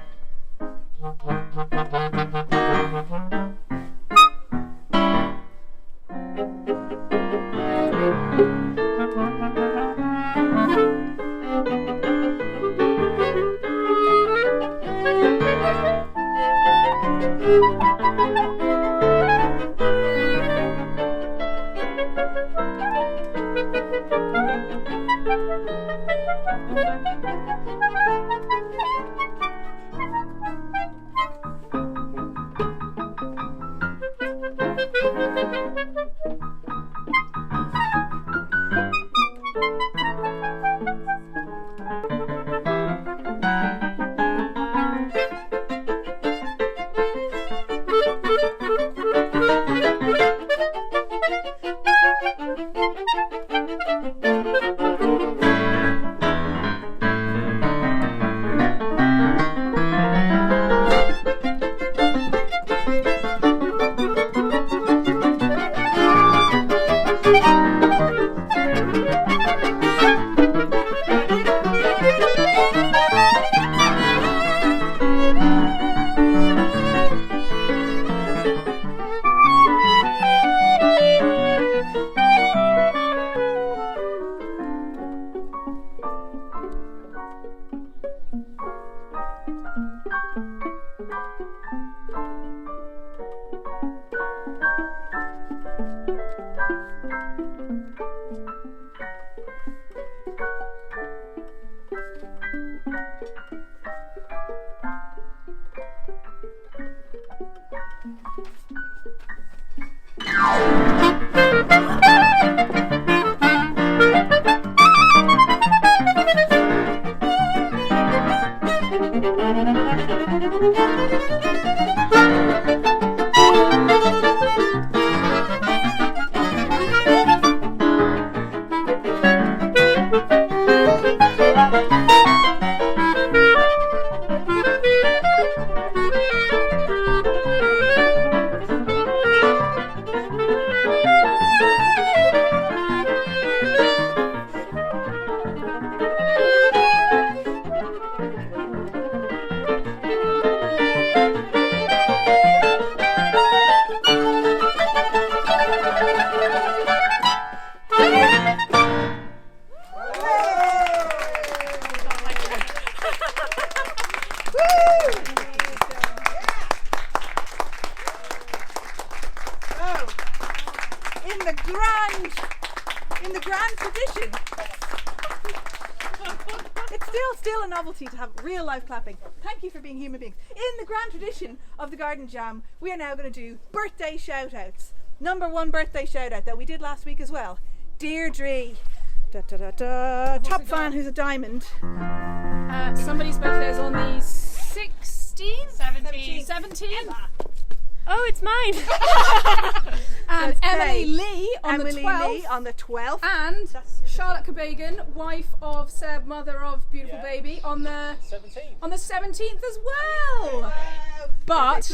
in the grand tradition. It's still a novelty to have real life clapping. Thank you for being human beings. In the grand tradition of the Garden Jam, we are now going to do birthday shout outs. Number one birthday shout out that we did last week as well. Deirdre. Da, da, da, da. Top fan who's a diamond. Somebody's birthday is on the 16th? 17th. Oh, it's mine. And So Emily Faye. Lee on Emily the 12th. Lee on the 12th. And Charlotte Cabagan, wife of Seb, mother of beautiful baby, on the 17th as well. But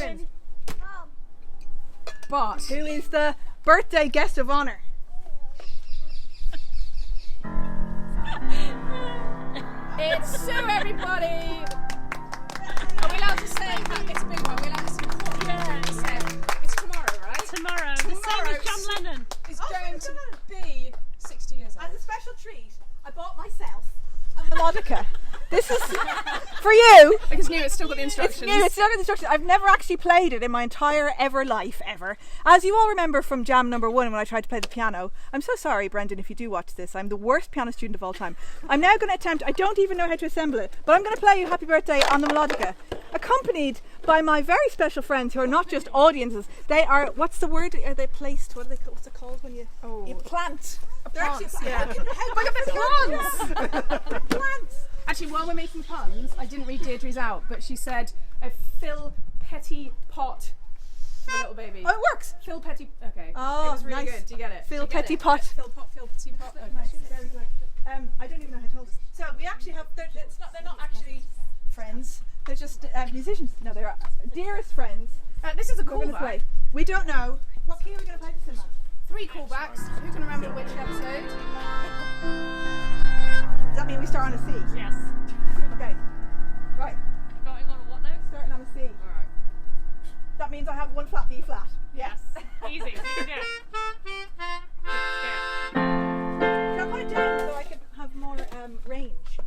Who is the birthday guest of honour? it's Sue, everybody. Are we allowed to say that it's a big one? Are we allowed to say it's tomorrow, right? Tomorrow. The same as John Lennon. It's going to be 60 years old. As a special treat, I bought myself a melodica. This is for you. Because new, it's still got the It's instructions. new, it's still got the instructions. I've never actually played it in my entire life ever. As you all remember from Jam number 1 when I tried to play the piano. I'm so sorry, Brendan, if you do watch this. I'm the worst piano student of all time. I'm now going to attempt, I don't even know how to assemble it, but I'm going to play you Happy Birthday on the melodica, accompanied by my very special friends who are not just audiences. They are, what's the word? Are they placed? What are they? What's it called when you plant? They're Plants, actually, yeah. Oh my God, they're plants! Plants! Actually, while we're making puns, I didn't read Deirdre's out, but she said a Phil Petty pot for the little baby. Oh, it works! Phil Petty. Okay. Oh, it was really nice. good. Do you get it? Phil Do you get Petty it? pot. Phil Petty pot. Okay. Very good. I don't even know how to hold this. So we actually have, they're not actually friends. They're just musicians. No, they're dearest friends. This is a We're going to callback. play. We don't know. What key are we going to play this in, man? 3 callbacks. Who can remember which episode? Does that mean we start on a C? Yes. Okay. Right. Going on a what now? Starting on a C. Alright. That means I have one flat B flat. Yes. Easy. You can do it. Can I put it down so I can have more range?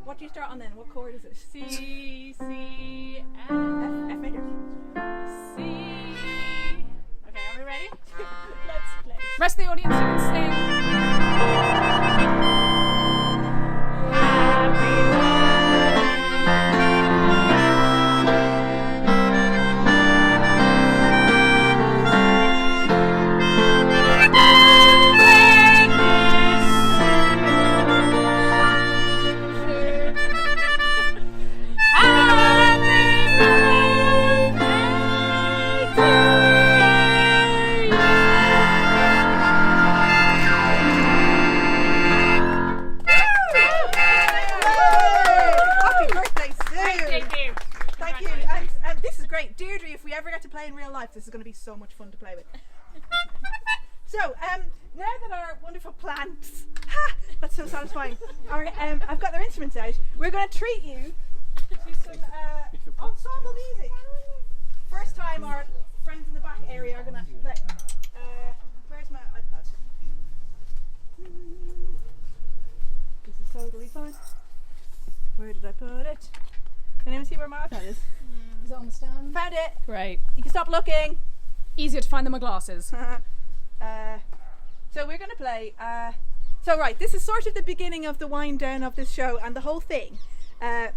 What do you start on then? What chord is it? C, C, F, F major. C. Okay, are we ready? Let's play. Rest of the audience, you can sing. great. Deirdre, if we ever get to play in real life, this is going to be so much fun to play with. So, now that our wonderful plants, that's so satisfying, I've got their instruments out, we're going to treat you to some ensemble music. First time our friends in the back area are going to play. Where's my iPad? This is totally fine. Where did I put it? Can anyone see where my iPad is? Is it on the stand? Found it. Great. You can stop looking. Easier to find than my glasses. So we're going to play. So right, this is sort of the beginning of the wind down of this show and the whole thing. And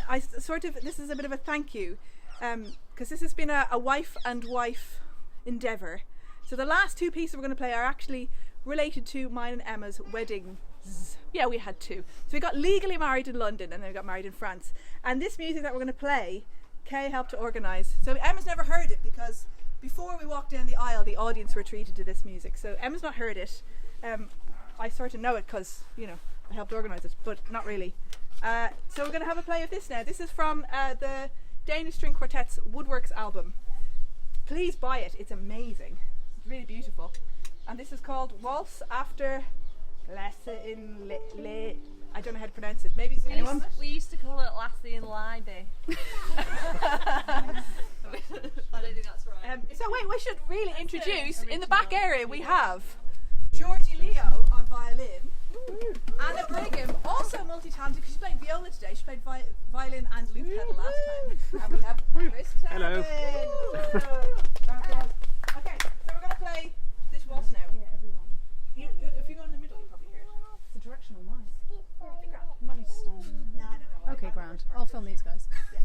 this is a bit of a thank you, because this has been a wife and wife endeavour. So the last two pieces we're going to play are actually related to mine and Emma's weddings. Yeah, we had two. So we got legally married in London and then we got married in France. And this music that we're going to play, Kay helped to organise. So Emma's never heard it because before we walked down the aisle, the audience were treated to this music. So Emma's not heard it. I sort of know it because, I helped organise it, but not really. So we're going to have a play of this now. This is from the Danish String Quartet's Woodworks album. Please buy it. It's amazing. It's really beautiful. And this is called Waltz After Lasse in Le. I don't know how to pronounce it. Maybe anyone? We used to call it Lassie in Libe. I don't think that's right. So wait, we should really introduce, in the back area we have Georgie Leo on violin, Anna Brigham, also multi-talented because she played viola today. She played violin and loop pedal last time. And we have Chris Hello. Okay, so we're going to play this waltz now. Yeah, everyone. If you go in the middle, you probably hear it. It's a directional mic. You might need to stand. No. Okay, grand. I'll film these guys. Yeah.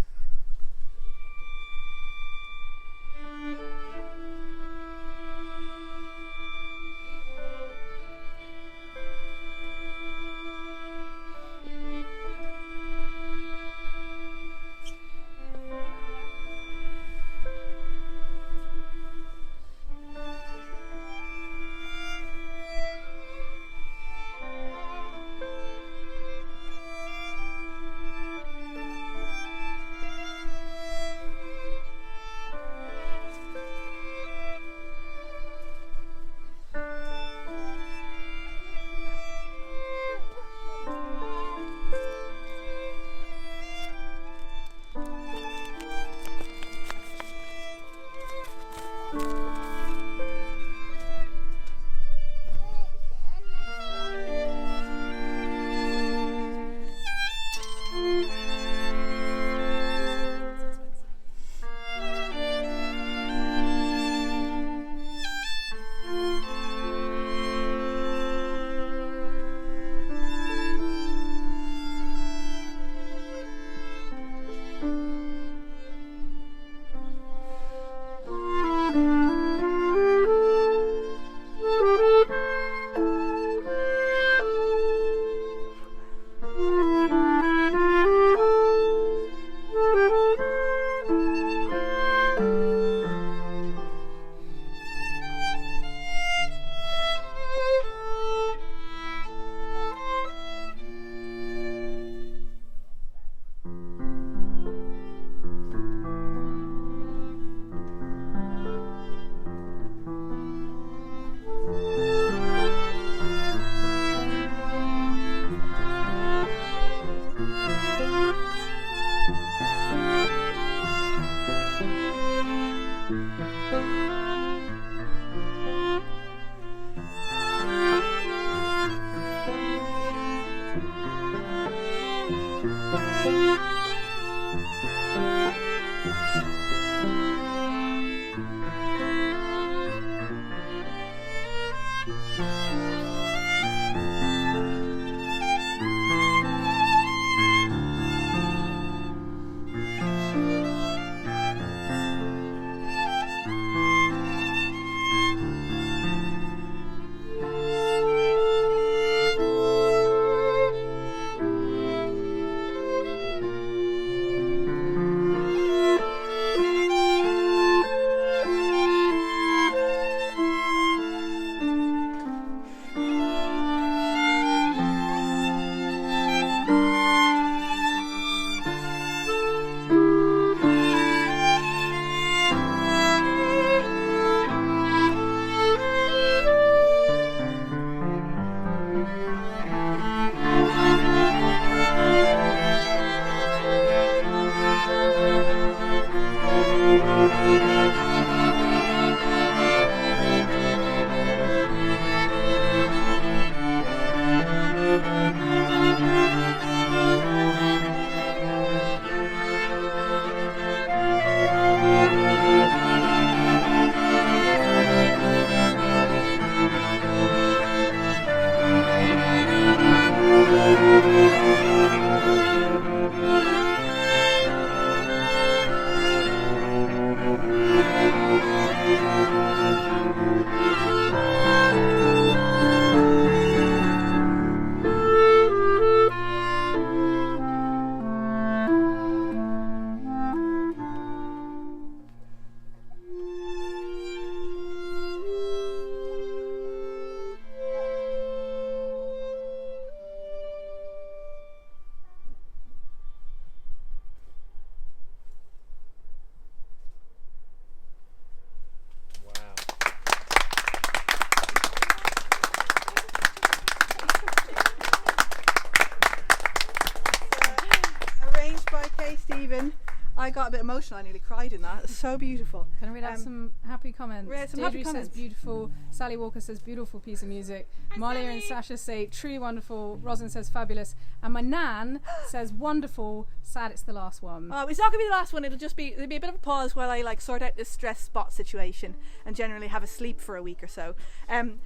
I got a bit emotional. I nearly cried in that. It's so beautiful. Can I read out some happy comments? Read some Deirdre happy comments. says beautiful. Sally Walker says beautiful piece of music. Malia and Sasha say truly wonderful. Rosin says fabulous. And my nan says wonderful. Sad it's the last one. Oh, it's not going to be the last one. There'll be a bit of a pause while I sort out this stress spot situation and generally have a sleep for a week or so. And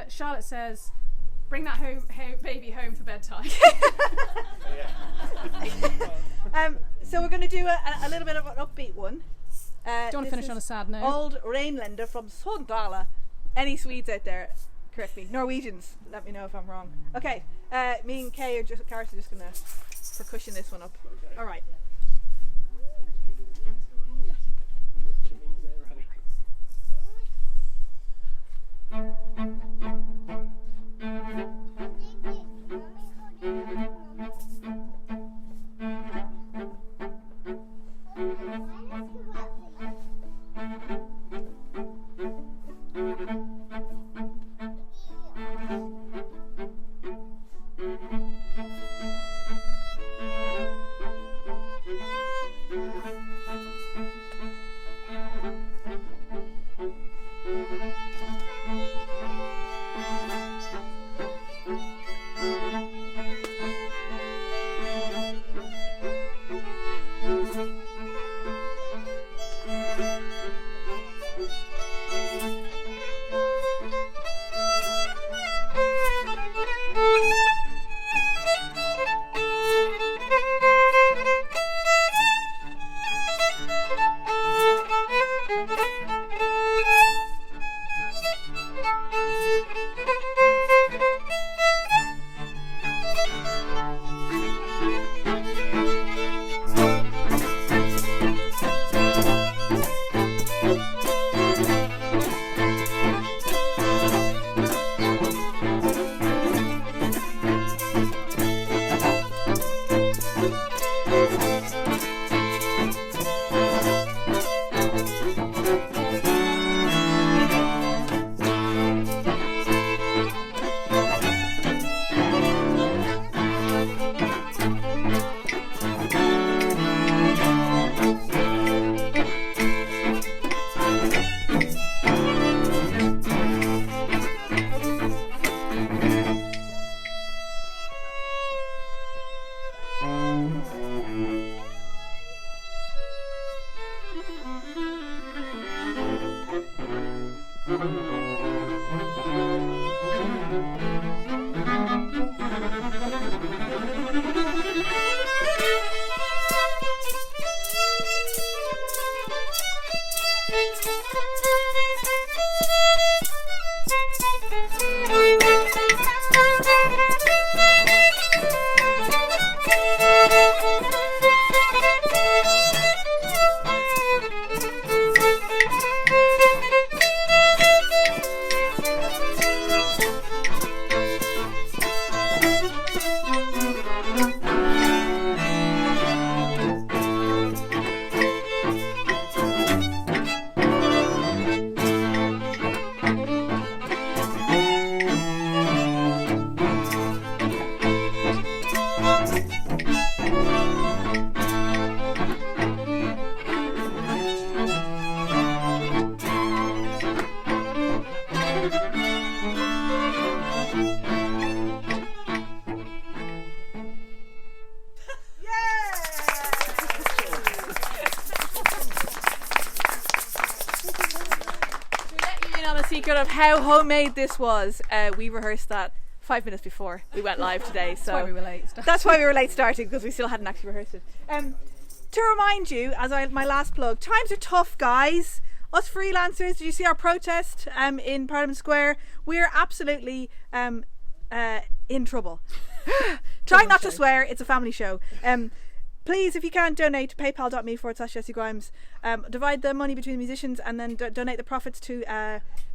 Charlotte says, bring that baby home for bedtime. So we're going to do a little bit of an upbeat one. Do you want to finish on a sad note? Old Rhinelander from Sundala. Any Swedes out there, correct me. Norwegians, let me know if I'm wrong. Okay, me and Kay Charis are just going to percussion this one up. All right. Of how homemade this was, we rehearsed that 5 minutes before we went live today, so that's why we were late starting, because we still hadn't actually rehearsed it. To remind you, my last plug, times are tough, guys. Us freelancers, did you see our protest in Parliament Square? We're absolutely in trouble. Trying not to swear, it's a family show. Please, if you can, donate to paypal.me/Jessie Grimes. Divide the money between the musicians and then donate the profits to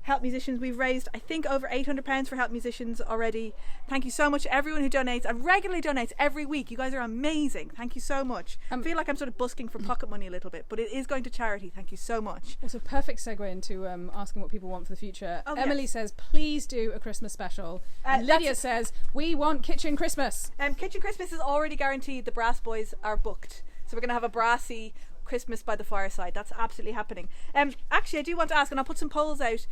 help musicians. We've raised, I think, over £800 for help musicians already. Thank you so much to everyone who donates and regularly donates every week. You guys are amazing. Thank you so much. I feel like I'm sort of busking for pocket money a little bit, but it is going to charity. Thank you so much. Also, perfect segue into asking what people want for the future. Oh, Emily yes. says, please do a Christmas special. And Lydia says, we want Kitchen Christmas. Kitchen Christmas is already guaranteed. The Brass Boys are booked. So we're going to have a brassy Christmas by the fireside. That's absolutely happening. Actually, I do want to ask, and I'll put some polls out.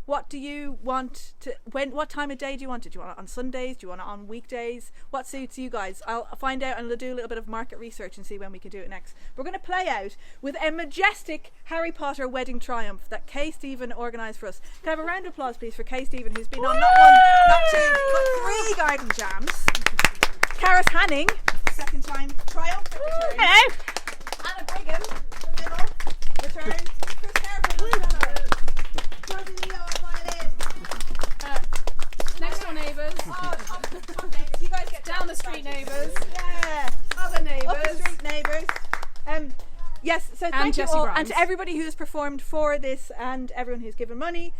What do you want to? What time of day do you want it? Do you want it on Sundays? Do you want it on weekdays? What suits you guys? I'll find out and I'll do a little bit of market research and see when we can do it next. We're going to play out with a majestic Harry Potter wedding triumph that Kay Stephen organised for us. Can I have a round of applause, please, for Kay Stephen, who's been on not one, not two, but 3 garden jams. Charis Hanning, second time triumph. Hello. Anna Brigham, middle, return. Chris Terpin, cello. Georgie Leo on violin. Next door neighbours. Top neighbours. You guys get Down the street neighbours. Yeah. Other neighbours. Up the street neighbours. Yes, so thank you Jessie all, Grimes. and to everybody who's performed for this and everyone who's given money.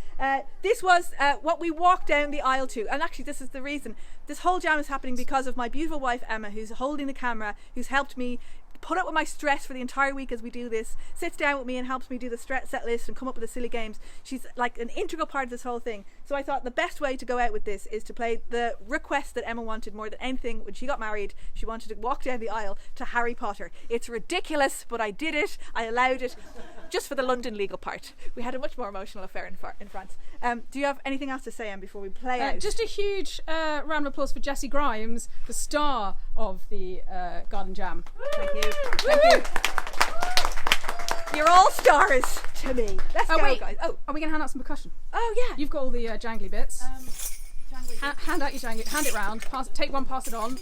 This was what we walked down the aisle to, and actually this is the reason. This whole jam is happening because of my beautiful wife Emma, who's holding the camera, who's helped me put up with my stress for the entire week as we do this, sits down with me and helps me do the set list and come up with the silly games. She's like an integral part of this whole thing. So I thought the best way to go out with this is to play the request that Emma wanted more than anything. When she got married, she wanted to walk down the aisle to Harry Potter. It's ridiculous, but I did it. I allowed it just for the London legal part. We had a much more emotional affair in France. Do you have anything else to say, Em, before we play out? Just a huge round of applause for Jessie Grimes, the star of the Garden Jam. Thank you. Thank you. You're all stars to me. Let's go, wait. guys. Oh, Are we going to hand out some percussion? oh yeah. You've got all the jangly bits. Jangly. Hand out your jangly. Hand it round. Take one, pass it on.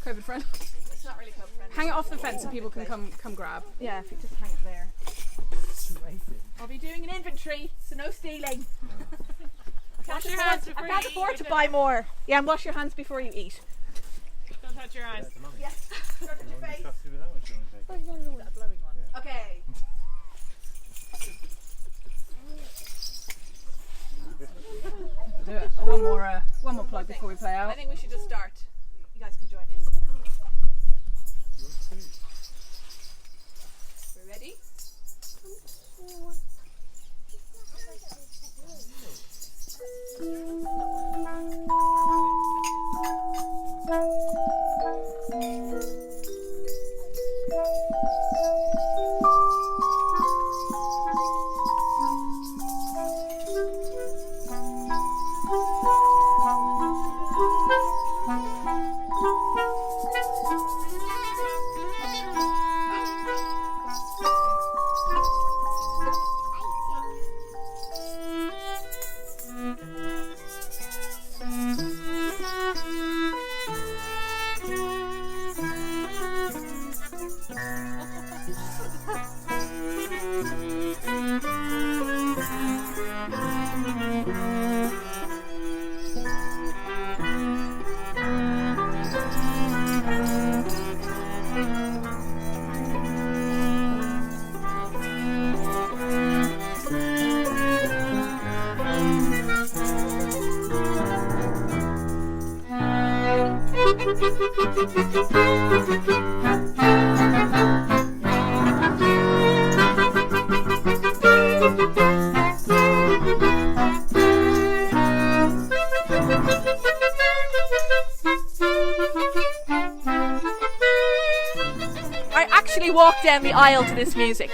COVID friend. It's not really co-friendly. Hang it off the fence so people can come grab. Yeah, if you just hang it there. I'll be doing an inventory, so no stealing. Wash your hands before I can't you afford eat to with buy more. Yeah, and wash your hands before you eat. Don't touch your eyes. Yes. Start with your face. Okay. Do it. One more plug before we play I out. think we should just start. You guys can join in. We ready? I actually walked down the aisle to this music.